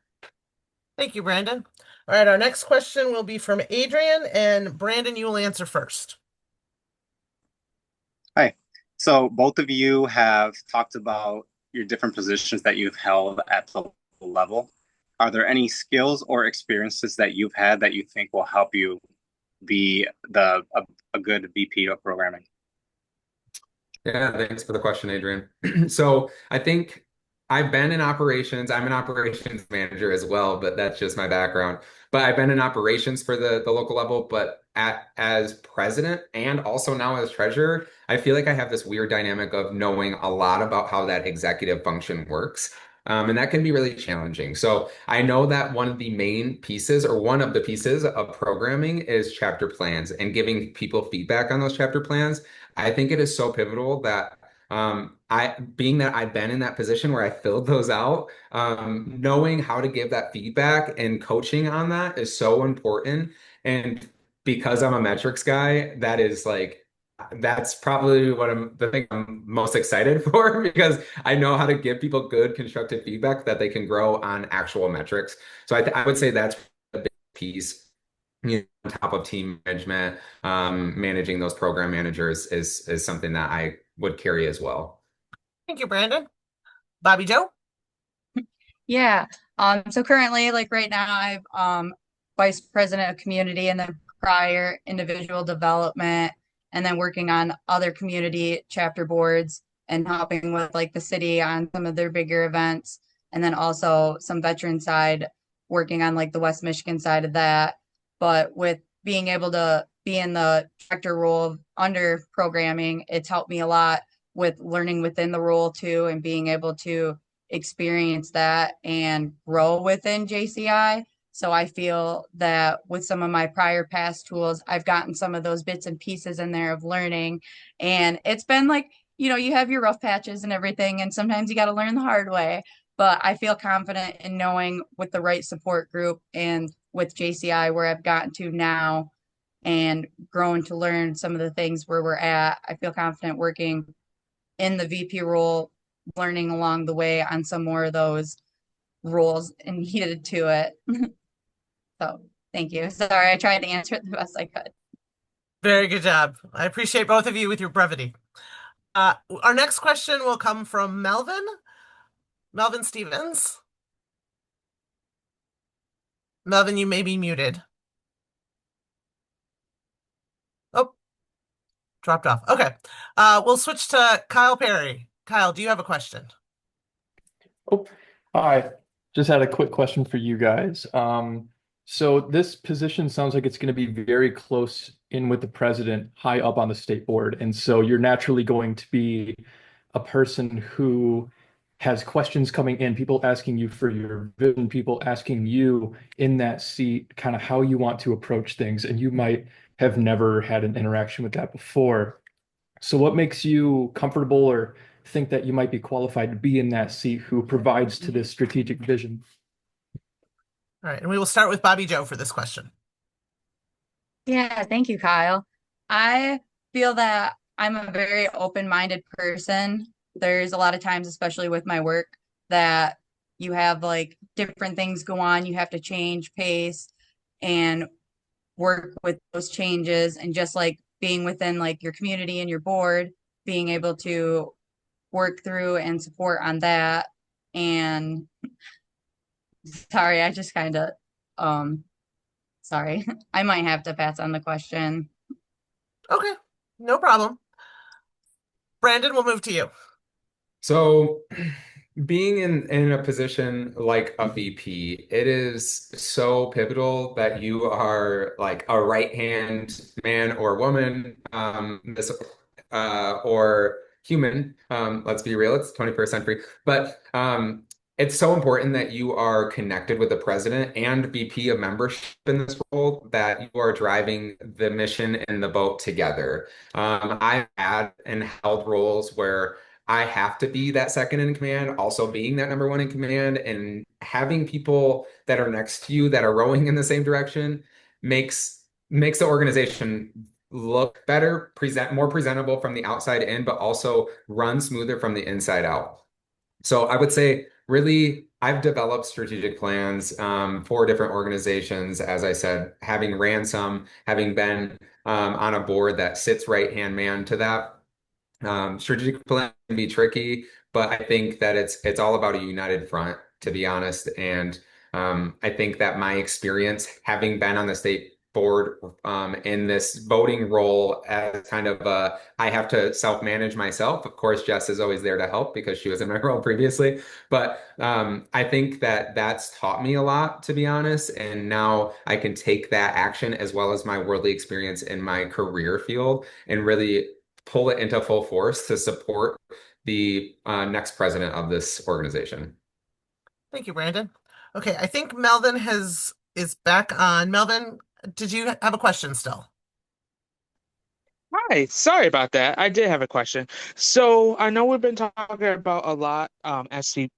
Thank you, Brandon. All right, our next question will be from Adrian, and Brandon, you will answer first. Hi. So both of you have talked about your different positions that you've held at the level. Are there any skills or experiences that you've had that you think will help you be a good VP of programming? Yeah, thanks for the question, Adrian. So I think I've been in operations. I'm an operations manager as well, but that's just my background. But I've been in operations for the local level, but as president and also now as treasurer, I feel like I have this weird dynamic of knowing a lot about how that executive function works. And that can be really challenging. So I know that one of the main pieces or one of the pieces of programming is chapter plans and giving people feedback on those chapter plans. I think it is so pivotal that being that I've been in that position where I filled those out, knowing how to give that feedback and coaching on that is so important. And because I'm a metrics guy, that's probably the thing I'm most excited for because I know how to give people good constructive feedback that they can grow on actual metrics. So I would say that's a big piece. On top of team management, managing those program managers is something that I would carry as well. Thank you, Brandon. Bobbie Jo? Yeah. So currently, like right now, I'm vice president of community and then prior individual development, and then working on other community chapter boards and helping with like the city on some of their bigger events, and then also some veteran side, working on like the West Michigan side of that. But with being able to be in the director role under programming, it's helped me a lot with learning within the role too, and being able to experience that and grow within JCI. So I feel that with some of my prior past tools, I've gotten some of those bits and pieces in there of learning. And it's been like, you have your rough patches and everything, and sometimes you got to learn the hard way. But I feel confident in knowing with the right support group and with JCI where I've gotten to now and grown to learn some of the things where we're at. I feel confident working in the VP role, learning along the way on some more of those roles and needed to it. So thank you. Sorry, I tried to answer it the best I could. Very good job. I appreciate both of you with your brevity. Our next question will come from Melvin. Melvin Stevens. Melvin, you may be muted. Oh, dropped off. Okay. We'll switch to Kyle Perry. Kyle, do you have a question? Oh, hi. Just had a quick question for you guys. So this position sounds like it's going to be very close in with the president, high up on the state board. And so you're naturally going to be a person who has questions coming in, people asking you for your vision, people asking you in that seat, kind of how you want to approach things. And you might have never had an interaction with that before. So what makes you comfortable or think that you might be qualified to be in that seat who provides to this strategic vision? All right, and we will start with Bobbie Jo for this question. Yeah, thank you, Kyle. I feel that I'm a very open-minded person. There's a lot of times, especially with my work, that you have like different things go on. You have to change pace and work with those changes, and just like being within like your community and your board, being able to work through and support on that. And sorry, I just kind of sorry. I might have to pass on the question. Okay, no problem. Brandon, we'll move to you. So Being in a position like a VP, it is so pivotal that you are like a right-hand man or woman, or human. Let's be real, it's 21st century. But it's so important that you are connected with the president and VP of membership in this role, that you are driving the mission and the boat together. I've had and held roles where I have to be that second in command, also being that number one in command, and having people that are next to you that are rowing in the same direction makes the organization look better, present more presentable from the outside in, but also run smoother from the inside out. So I would say, really, I've developed strategic plans for different organizations. As I said, having ran some, having been on a board that sits right-hand man to that. Strategic plan can be tricky, but I think that it's all about a united front, to be honest. And I think that my experience, having been on the state board in this voting role as kind of I have to self-manage myself. Of course, Jess is always there to help because she was in my role previously. But I think that that's taught me a lot, to be honest. And now I can take that action as well as my worldly experience in my career field and really pull it into full force to support the next president of this organization. Thank you, Brandon. Okay, I think Melvin is back on. Melvin, did you have a question still? Hi, sorry about that. I did have a question. So I know we've been talking about a lot SPs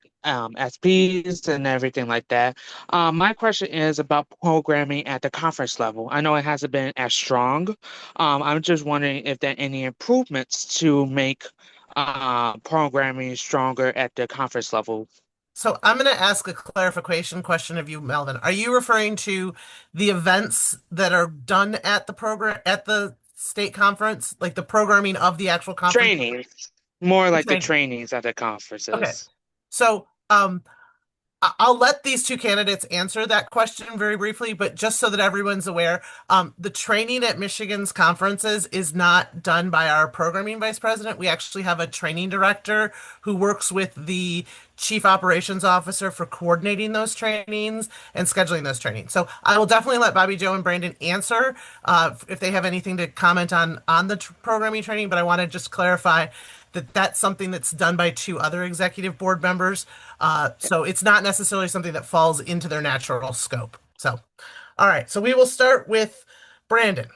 and everything like that. My question is about programming at the conference level. I know it hasn't been as strong. I'm just wondering if there are any improvements to make programming stronger at the conference level. So I'm going to ask a clarification question of you, Melvin. Are you referring to the events that are done at the program at the state conference, like the programming of the actual conference? Trainings, more like the Training. trainings at the Okay. conferences. So I'll let these two candidates answer that question very briefly, but just so that everyone's aware, the training at Michigan's conferences is not done by our programming vice president. We actually have a training director who works with the chief operations officer for coordinating those trainings and scheduling those trainings. So I will definitely let Bobbie, Joe, and Brandon answer if they have anything to comment on the programming training, but I want to just clarify that that's something that's done by two other executive board members. So it's not necessarily something that falls into their natural scope. So, all right. So we will start with Brandon.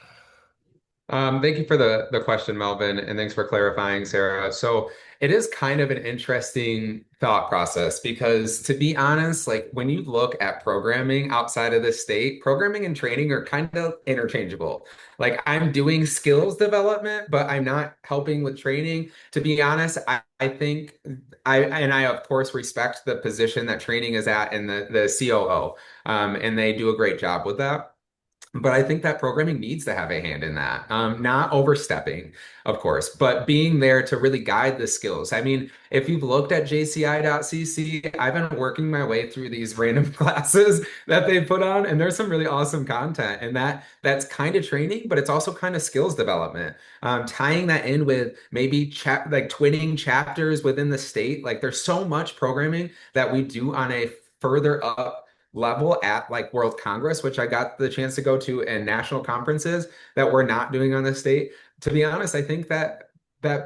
Thank you for the question, Melvin, and thanks for clarifying, Sarah. So it is kind of an interesting thought process because, to be honest, like when you look at programming outside of the state, programming and training are kind of interchangeable. Like I'm doing skills development, but I'm not helping with training. To be honest, I think I of course respect the position that training is at in the COO, and they do a great job with that. But I think that programming needs to have a hand in that. Not overstepping, of course, but being there to really guide the skills. I mean, if you've looked at JCI.cc, I've been working my way through these random classes that they put on, and there's some really awesome content. And that's kind of training, but it's also kind of skills development. Tying that in with maybe like twinning chapters within the state. Like there's so much programming that we do on a further up level at like World Congress, which I got the chance to go to, and national conferences that we're not doing on the state. To be honest, I think that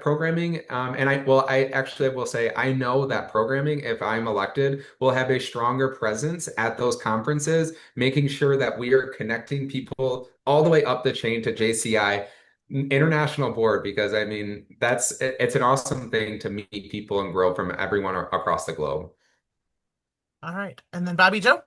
programming, and I actually will say, I know that programming, if I'm elected, will have a stronger presence at those conferences, making sure that we are connecting people all the way up the chain to JCI international board, because I mean, it's an awesome thing to meet people and grow from everyone across the globe. All right. And then Bobbie, Joe.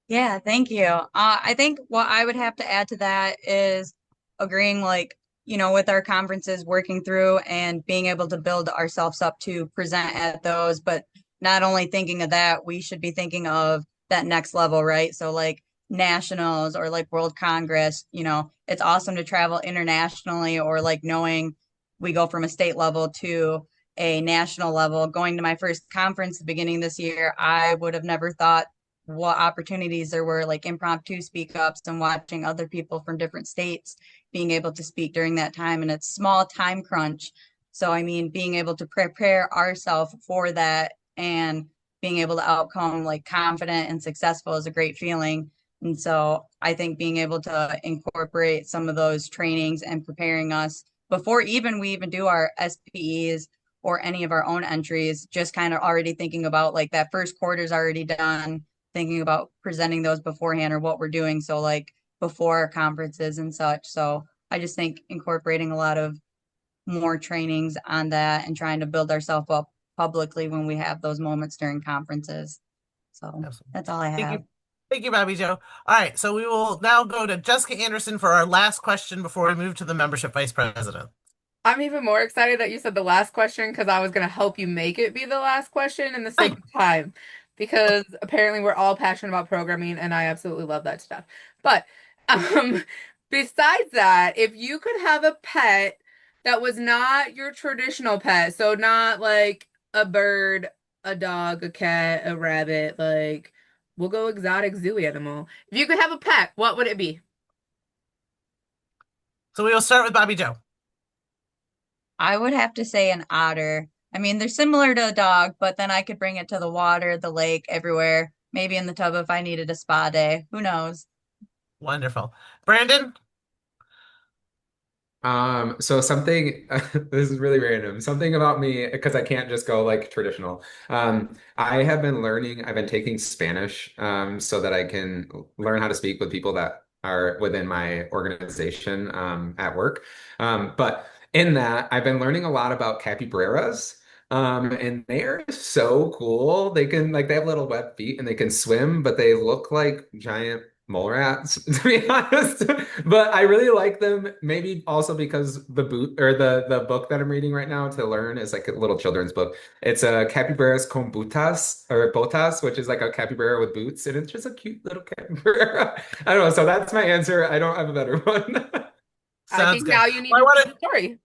Yeah, thank you. I think what I would have to add to that is agreeing, like, with our conferences, working through and being able to build ourselves up to present at those. But not only thinking of that, we should be thinking of that next level, right? So, like nationals or like World Congress, it's awesome to travel internationally, or like knowing we go from a state level to a national level. Going to my first conference at the beginning of this year, I would have never thought what opportunities there were, like impromptu speak ups and watching other people from different states being able to speak during that time. And it's small time crunch So, I mean, being able to prepare ourselves for that and being able to outcome like confident and successful is a great feeling. And so I think being able to incorporate some of those trainings and preparing us before we even do our SPEs or any of our own entries, just kind of already thinking about like that first quarter's already done, thinking about presenting those beforehand or what we're doing. So like before our conferences and such. So I just think incorporating a lot of more trainings on that and trying to build ourselves up publicly when we have those moments during conferences. So Absolutely. that's all I Thank have. you. Thank you, Bobbie Jo. All right, so we will now go to Jessica Anderson for our last question before we move to the membership vice president. I'm even more excited that you said the last question because I was going to help you make it be the last question in the sake of time because apparently we're all passionate about programming and I absolutely love that stuff. But besides that, if you could have a pet that was not your traditional pet, so not like a bird, a dog, a cat, a rabbit, like we'll go exotic zoo animal. If you could have a pet, what would it be? So we will start with Bobbie Jo. I would have to say an otter. I mean, they're similar to a dog, but then I could bring it to the water, the lake, everywhere. Maybe in the tub if I needed a spa day. Who knows? Wonderful. Brandon? So something, this is really random. Something about me, because I can't just go like traditional. I have been learning, I've been taking Spanish, so that I can learn how to speak with people that are within my organization, at work. But in that, I've been learning a lot about capybaras. And they're so cool. They can like they have little web feet and they can swim, but they look like giant mole rats, to be honest. But I really like them, maybe also because the book that I'm reading right now to learn is like a little children's book. It's a capybaras con botas or botas, which is like a capybara with boots, and it's just a cute little capybara. I don't know. So that's my answer. I don't have a better one. I Sounds think good. now you need Well, to tell the story.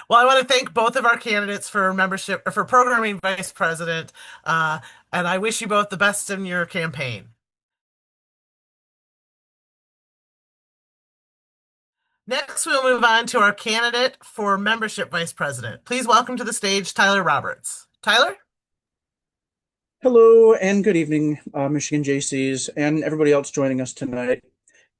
Well, I want to thank both of our candidates for membership or for programming vice president, and I wish you both the best in your campaign. Next, we'll move on to our candidate for membership vice president. Please welcome to the stage Tyler Roberts. Tyler? Hello and good evening, Michigan JCs and everybody else joining us tonight.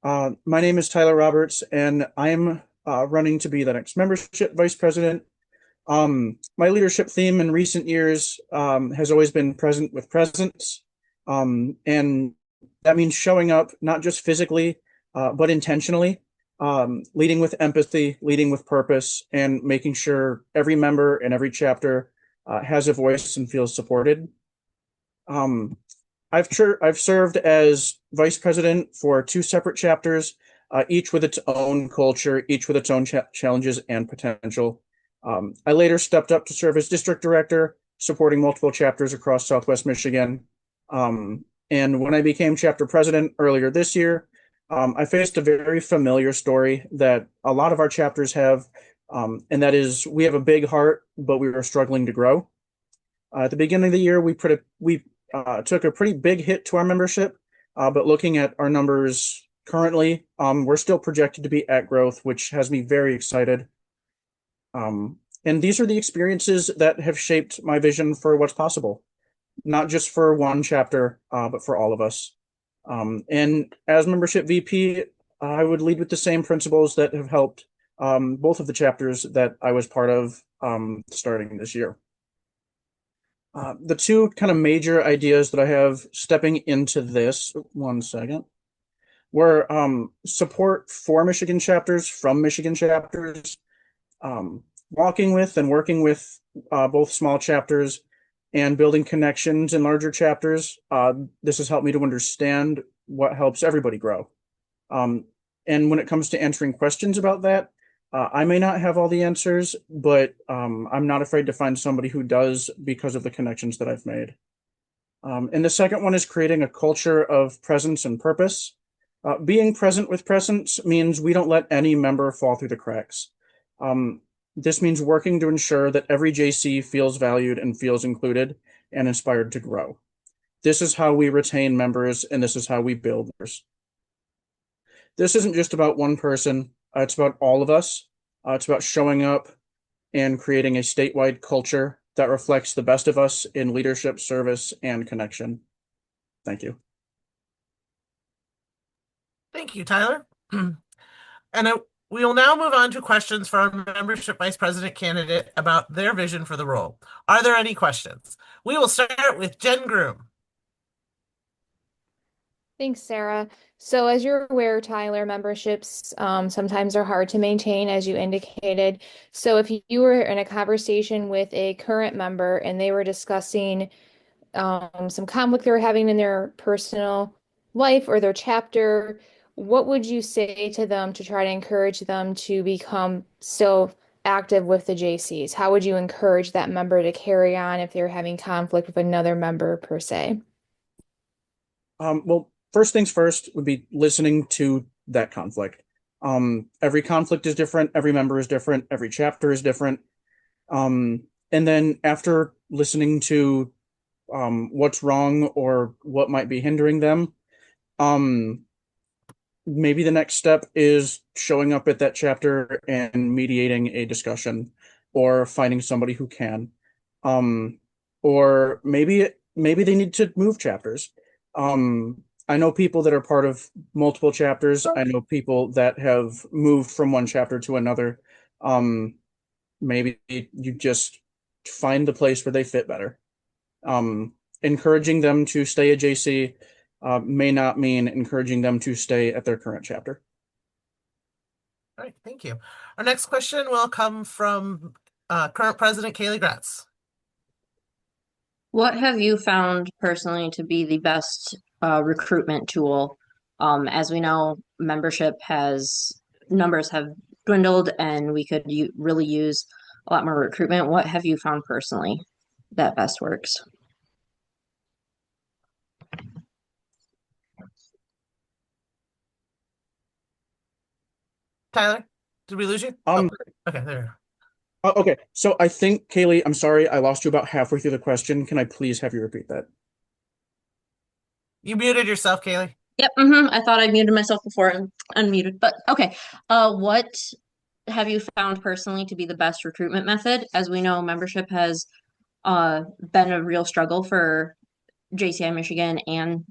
My name is Tyler Roberts, and I'm running to be the next membership vice president. My leadership theme in recent years has always been present with presence, and that means showing up not just physically, but intentionally, leading with empathy, leading with purpose, and making sure every member and every chapter has a voice and feels supported. I've served as vice president for 2 separate chapters, each with its own culture, each with its own challenges and potential. I later stepped up to serve as district director, supporting multiple chapters across Southwest Michigan. And when I became chapter president earlier this year, I faced a very familiar story that a lot of our chapters have, and that is we have a big heart, but we were struggling to grow. At the beginning of the year, we took a pretty big hit to our membership, but looking at our numbers currently, we're still projected to be at growth, which has me very excited. And these are the experiences that have shaped my vision for what's possible, not just for one chapter, but for all of us. And as membership VP, I would lead with the same principles that have helped both of the chapters that I was part of starting this year. The 2 kind of major ideas that I have stepping into this, one second, were support for Michigan chapters from Michigan chapters, walking with and working with both small chapters and building connections in larger chapters. This has helped me to understand what helps everybody grow. And when it comes to answering questions about that, I may not have all the answers, but I'm not afraid to find somebody who does because of the connections that I've made. And the second one is creating a culture of presence and purpose. Being present with presence means we don't let any member fall through the cracks. This means working to ensure that every JC feels valued and feels included and inspired to grow. This is how we retain members, and this is how we build members. This isn't just about one person. It's about all of us. It's about showing up and creating a statewide culture that reflects the best of us in leadership, service, and connection. Thank you. Thank you, Tyler. We will now move on to questions for our membership vice president candidate about their vision for the role. Are there any questions? We will start with Jen Groom. Thanks, Sarah. So as you're aware, Tyler, memberships sometimes are hard to maintain, as you indicated. So if you were in a conversation with a current member and they were discussing some conflict they were having in their personal life or their chapter, what would you say to them to try to encourage them to become so active with the JCs? How would you encourage that member to carry on if they're having conflict with another member per se? Well, first things first would be listening to that conflict. Every conflict is different. Every member is different. Every chapter is different. And then after listening to what's wrong or what might be hindering them, maybe the next step is showing up at that chapter and mediating a discussion or finding somebody who can. Or maybe they need to move chapters. I know people that are part of multiple chapters. I know people that have moved from one chapter to another. Maybe you just find the place where they fit better. Encouraging them to stay at JC may not mean encouraging them to stay at their current chapter. All right, thank you. Our next question will come from current president Kaylee Gratz. What have you found personally to be the best recruitment tool? As we know, numbers have dwindled and we could really use a lot more recruitment. What have you found personally that best works? Tyler, did we lose you? Okay, there. Okay, so I think, Kaylee, I'm sorry, I lost you about halfway through the question. Can I please have you repeat that? You muted yourself, Kaylee. Yep, I thought I muted myself before and unmuted, but okay. What have you found personally to be the best recruitment method? As we know, membership has been a real struggle for JCI Michigan and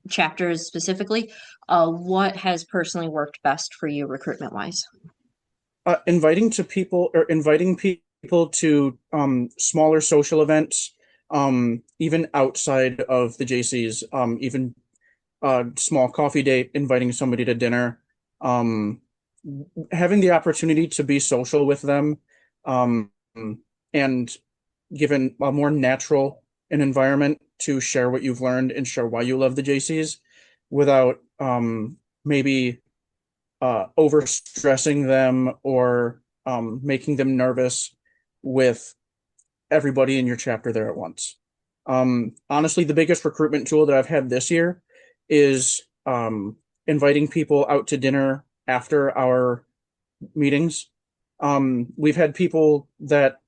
chapters specifically. What has personally worked best for you recruitment wise? Inviting people to smaller social events, even outside of the JCs, even a small coffee date, inviting somebody to dinner, having the opportunity to be social with them, and given a more natural an environment to share what you've learned and share why you love the JCs without maybe overstressing them or making them nervous with everybody in your chapter there at once. Honestly, the biggest recruitment tool that I've had this year is inviting people out to dinner after our meetings. We've had people that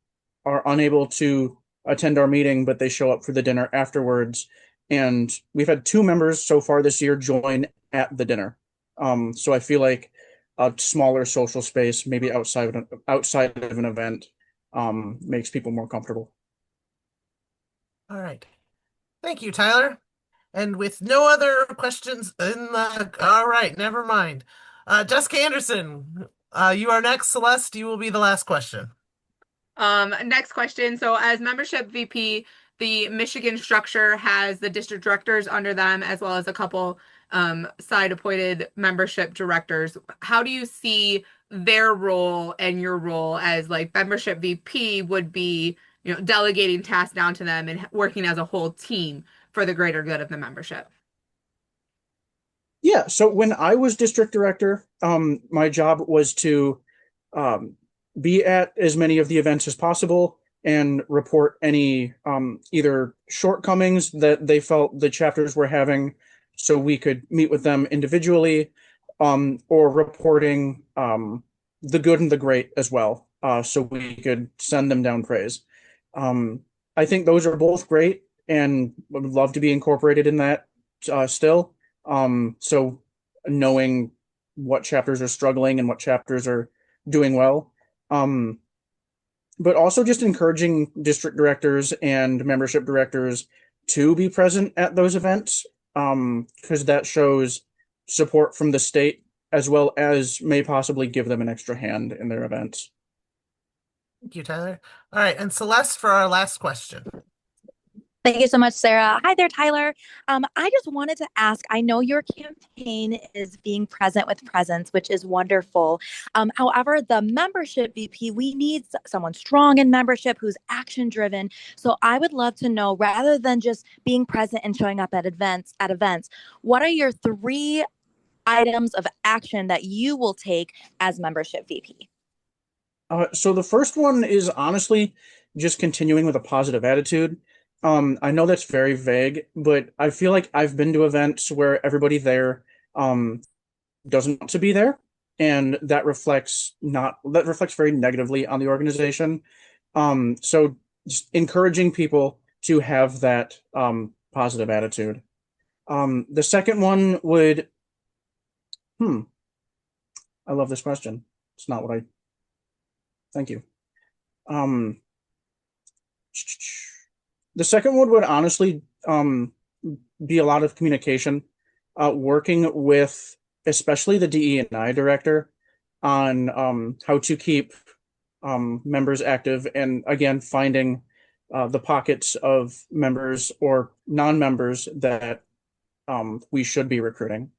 are unable to attend our meeting, but they show up for the dinner afterwards. And we've had 2 members so far this year join at the dinner. So I feel like a smaller social space, maybe outside of an event, makes people more comfortable. All right. Thank you, Tyler. And with no other questions all right, never mind. Jessica Anderson, you are next. Celeste, you will be the last question. Next question. So as membership VP, the Michigan structure has the district directors under them, as well as a couple side appointed membership directors. How do you see their role and your role as like membership VP would be, delegating tasks down to them and working as a whole team for the greater good of the membership? Yeah, so when I was district director, my job was to be at as many of the events as possible and report any either shortcomings that they felt the chapters were having so we could meet with them individually, or reporting the good and the great as well, so we could send them down praise. I think those are both great and would love to be incorporated in that still. So knowing what chapters are struggling and what chapters are doing well. but also just encouraging district directors and membership directors to be present at those events, because that shows support from the state as well as may possibly give them an extra hand in their events. Thank you, Tyler. All right, and Celeste for our last question. Thank you so much, Sarah. Hi there, Tyler. I just wanted to ask, I know your campaign is being present with presence, which is wonderful. However, the membership VP, we need someone strong in membership who's action driven. So I would love to know, rather than just being present and showing up at events, what are your 3 items of action that you will take as membership VP? So the first one is honestly just continuing with a positive attitude. I know that's very vague, but I feel like I've been to events where everybody there doesn't want to be there, and that reflects very negatively on the organization. So just encouraging people to have that positive attitude. The second one would, I love this question. It's not what I. Thank you. The second one would honestly be a lot of communication, working with especially the DE&I director on how to keep members active, and again, finding the pockets of members or non-members that we should be recruiting.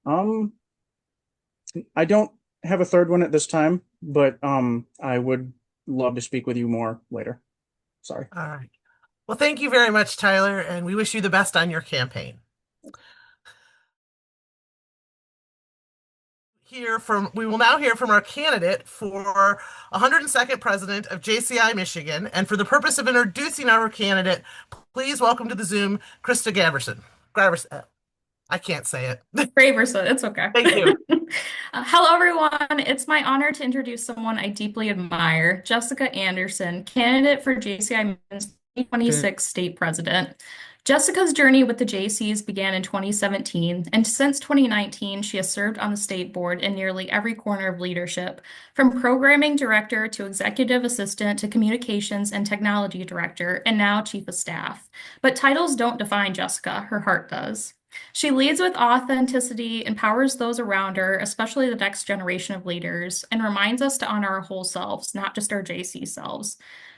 I don't have a third one at this time, but I would love to speak with you more later. Sorry. All right. Well, thank you very much, Tyler, and we wish you the best on your campaign. We will now hear from our candidate for 102nd President of JCI Michigan, and for the purpose of introducing our candidate, please welcome to the Zoom, Krista Gaverson. I can't say it. Graverson, it's okay. Thank you. Hello, everyone. It's my honor to introduce someone I deeply admire, Jessica Anderson, candidate for JCI Michigan's 2026 state president. Jessica's journey with the JCs began in 2017, and since 2019, she has served on the state board in nearly every corner of leadership, from programming director to executive assistant to communications and technology director, and now chief of staff. But titles don't define Jessica, her heart does. She leads with authenticity, empowers those around her, especially the next generation of leaders, and reminds us to honor our whole selves, not just our JC selves.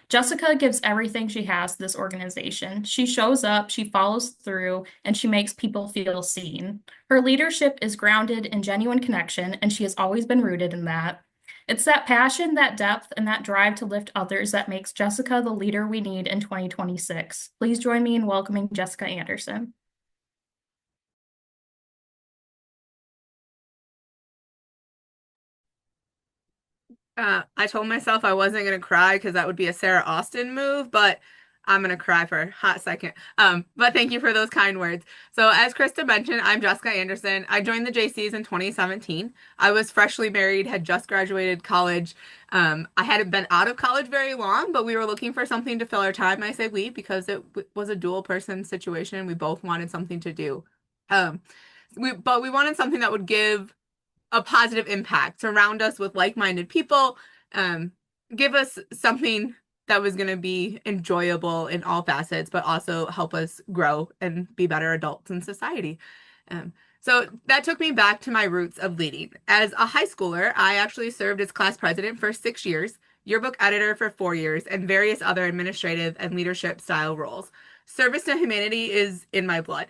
Jessica gives everything she has to this organization. She shows up, she follows through, and she makes people feel seen. Her leadership is grounded in genuine connection, and she has always been rooted in that. It's that passion, that depth, and that drive to lift others that makes Jessica the leader we need in 2026. Please join me in welcoming Jessica Anderson. I told myself I wasn't going to cry because that would be a Sarah Austin move, but I'm going to cry for a hot second. But thank you for those kind words. So as Krista mentioned, I'm Jessica Anderson. I joined the JCs in 2017. I was freshly married, had just graduated college. I hadn't been out of college very long, but we were looking for something to fill our time. I say we because it was a dual person situation. We both wanted something to do. But we wanted something that would give a positive impact, surround us with like-minded people, give us something that was going to be enjoyable in all facets, but also help us grow and be better adults in society. So that took me back to my roots of leading. As a high schooler, I actually served as class president for 6 years, yearbook editor for 4 years, and various other administrative and leadership style roles. Service to humanity is in my blood.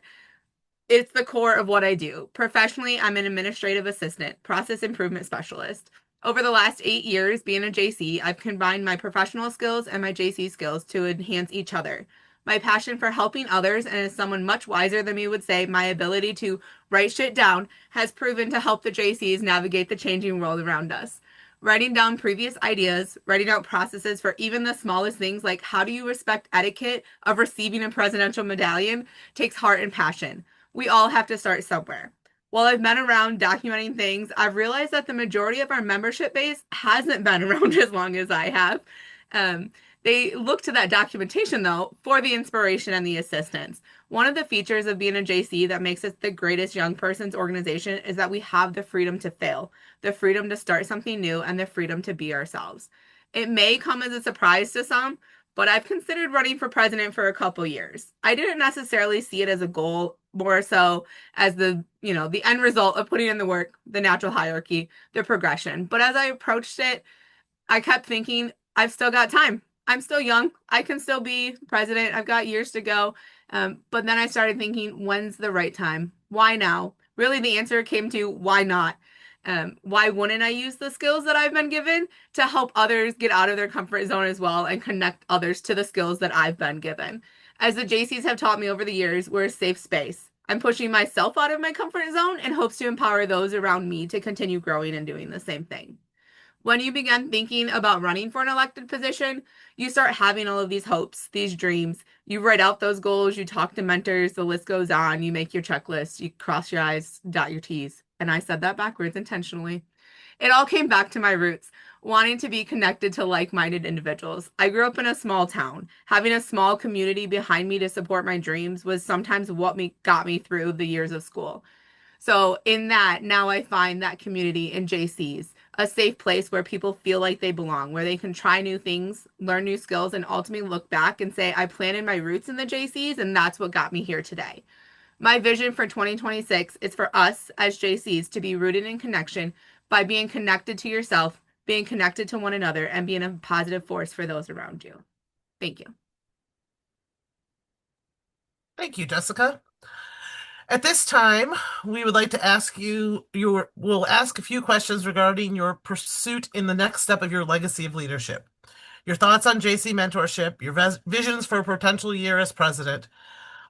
It's the core of what I do. Professionally, I'm an administrative assistant, process improvement specialist. Over the last 8 years being a JC, I've combined my professional skills and my JC skills to enhance each other. My passion for helping others, and as someone much wiser than me would say, my ability to write shit down has proven to help the JCs navigate the changing world around us. Writing down previous ideas, writing out processes for even the smallest things like how do you respect etiquette of receiving a presidential medallion takes heart and passion. We all have to start somewhere. While I've been around documenting things, I've realized that the majority of our membership base hasn't been around as long as I have. They look to that documentation, though, for the inspiration and the assistance. One of the features of being a JC that makes us the greatest young person's organization is that we have the freedom to fail, the freedom to start something new, and the freedom to be ourselves. It may come as a surprise to some, but I've considered running for president for a couple years. I didn't necessarily see it as a goal, more so as the end result of putting in the work, the natural hierarchy, the progression. But as I approached it, I kept thinking, I've still got time. I'm still young. I can still be president. I've got years to go. But then I started thinking, when's the right time? Why now? Really, the answer came to why not? Why wouldn't I use the skills that I've been given to help others get out of their comfort zone as well and connect others to the skills that I've been given? As the JCs have taught me over the years, we're a safe space. I'm pushing myself out of my comfort zone in hopes to empower those around me to continue growing and doing the same thing. When you begin thinking about running for an elected position, you start having all of these hopes, these dreams. You write out those goals, you talk to mentors, the list goes on, you make your checklist, you cross your I's, dot your T's. And I said that backwards intentionally. It all came back to my roots, wanting to be connected to like-minded individuals. I grew up in a small town. Having a small community behind me to support my dreams was sometimes what got me through the years of school. So in that, now I find that community in JCs, a safe place where people feel like they belong, where they can try new things, learn new skills, and ultimately look back and say, I planted my roots in the JCs, and that's what got me here today. My vision for 2026 is for us as JCs to be rooted in connection by being connected to yourself, being connected to one another, and being a positive force for those around you. Thank you. Thank you, Jessica. At this time, we would like to ask we'll ask a few questions regarding your pursuit in the next step of your legacy of leadership. Your thoughts on JC mentorship, your visions for a potential year as president.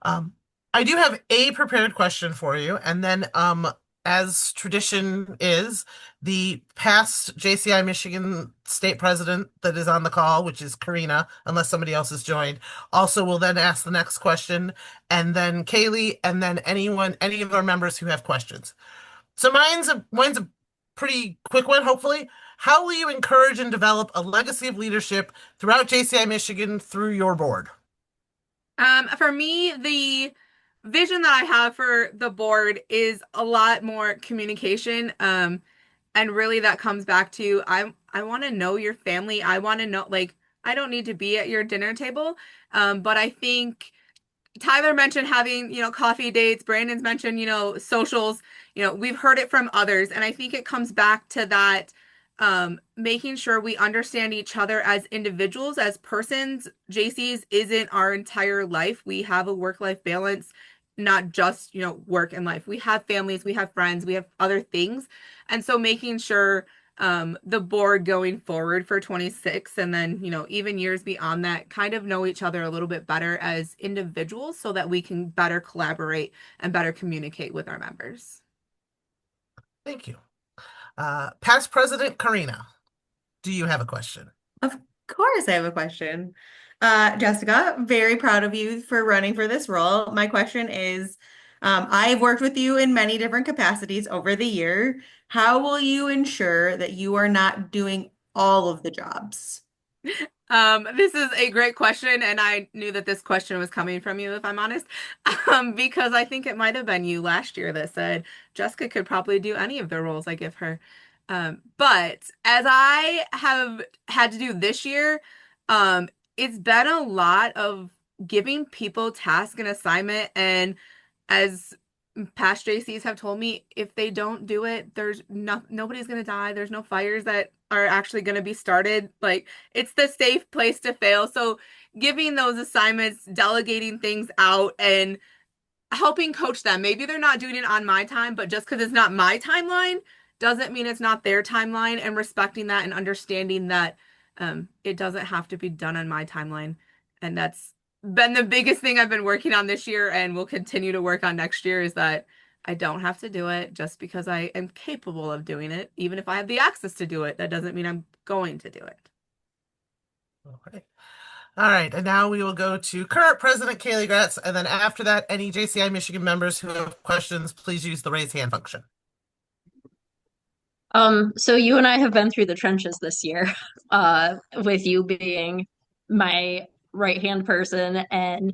I do have a prepared question for you, and then as tradition is, the past JCI Michigan State President that is on the call, which is Karina, unless somebody else has joined, also will then ask the next question, and then Kaylee, and then any of our members who have questions. So mine's a pretty quick one, hopefully. How will you encourage and develop a legacy of leadership throughout JCI Michigan through your board? For me, the vision that I have for the board is a lot more communication. And really that comes back to I want to know your family. I want to know, like, I don't need to be at your dinner table. But I think Tyler mentioned having, coffee dates. Brandon's mentioned, socials. We've heard it from others. And I think it comes back to that making sure we understand each other as individuals, as persons. JC's isn't our entire life. We have a work-life balance, not just, work and life. We have families, we have friends, we have other things. And so making sure the board going forward for 26 and then, even years beyond that, kind of know each other a little bit better as individuals so that we can better collaborate and better communicate with our members. Thank you. Past President Karina, do you have a question? Of course, I have a question. Jessica, very proud of you for running for this role. My question is, I've worked with you in many different capacities over the year. How will you ensure that you are not doing all of the jobs? This is a great question, and I knew that this question was coming from you, if I'm honest, because I think it might have been you last year that said Jessica could probably do any of the roles I give her. But as I have had to do this year, it's been a lot of giving people task and assignment, and as past JCs have told me, if they don't do it, there's nobody's gonna die. There's no fires that are actually gonna be started. Like, it's the safe place to fail. So giving those assignments, delegating things out, and helping coach them. Maybe they're not doing it on my time, but just because it's not my timeline doesn't mean it's not their timeline, and respecting that and understanding that it doesn't have to be done on my timeline. And that's been the biggest thing I've been working on this year and will continue to work on next year, is that I don't have to do it just because I am capable of doing it. Even if I have the access to do it, that doesn't mean I'm going to do it. Okay. All right, and now we will go to current President Kaylee Gratz, and then after that, any JCI Michigan members who have questions, please use the raise hand function. So you and I have been through the trenches this year, with you being my right-hand person and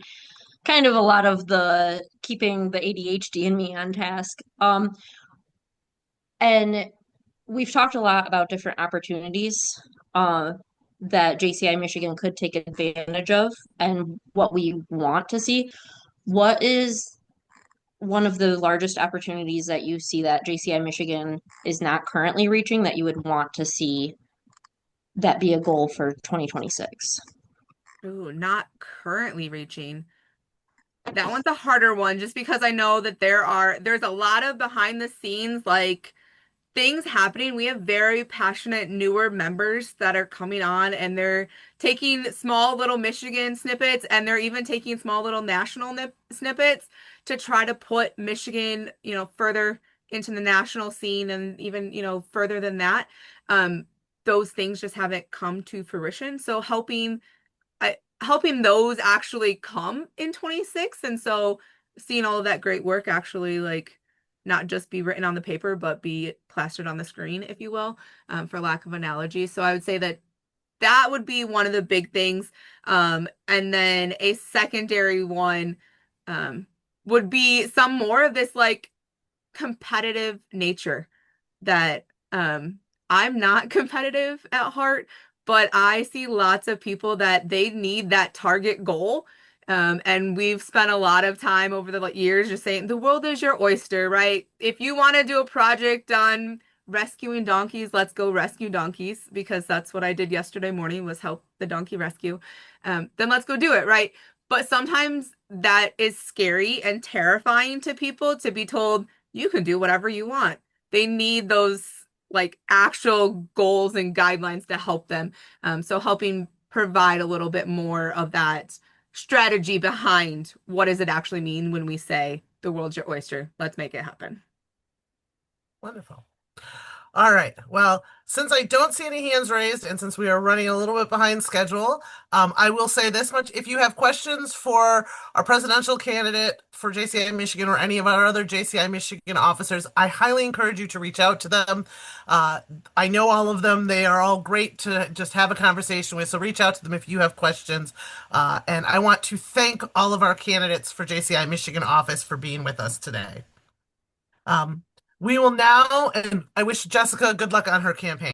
kind of a lot of the keeping the ADHD in me on task. And we've talked a lot about different opportunities. that JCI Michigan could take advantage of and what we want to see. What is one of the largest opportunities that you see that JCI Michigan is not currently reaching that you would want to see that be a goal for 2026? Ooh, not currently reaching. That one's a harder one just because I know that there's a lot of behind the scenes like things happening. We have very passionate newer members that are coming on and they're taking small little Michigan snippets and they're even taking small little national snippets to try to put Michigan, further into the national scene and even, further than that. Those things just haven't come to fruition. So helping those actually come in 26. And so seeing all of that great work actually like not just be written on the paper, but be plastered on the screen, if you will, for lack of analogy. So I would say that would be one of the big things. And then a secondary one would be some more of this like competitive nature that I'm not competitive at heart, but I see lots of people that they need that target goal. And we've spent a lot of time over the years just saying the world is your oyster, right? If you want to do a project on rescuing donkeys, let's go rescue donkeys because that's what I did yesterday morning was help the donkey rescue. Then let's go do it, right? But sometimes that is scary and terrifying to people to be told you can do whatever you want. They need those like actual goals and guidelines to help them. So helping provide a little bit more of that strategy behind what does it actually mean when we say the world's your oyster. Let's make it happen. Wonderful. All right. Well, since I don't see any hands raised and since we are running a little bit behind schedule, I will say this much. If you have questions for our presidential candidate for JCI Michigan or any of our other JCI Michigan officers, I highly encourage you to reach out to them. I know all of them. They are all great to just have a conversation with. So reach out to them if you have questions. And I want to thank all of our candidates for JCI Michigan office for being with us today. We will now, and I wish Jessica good luck on her campaign.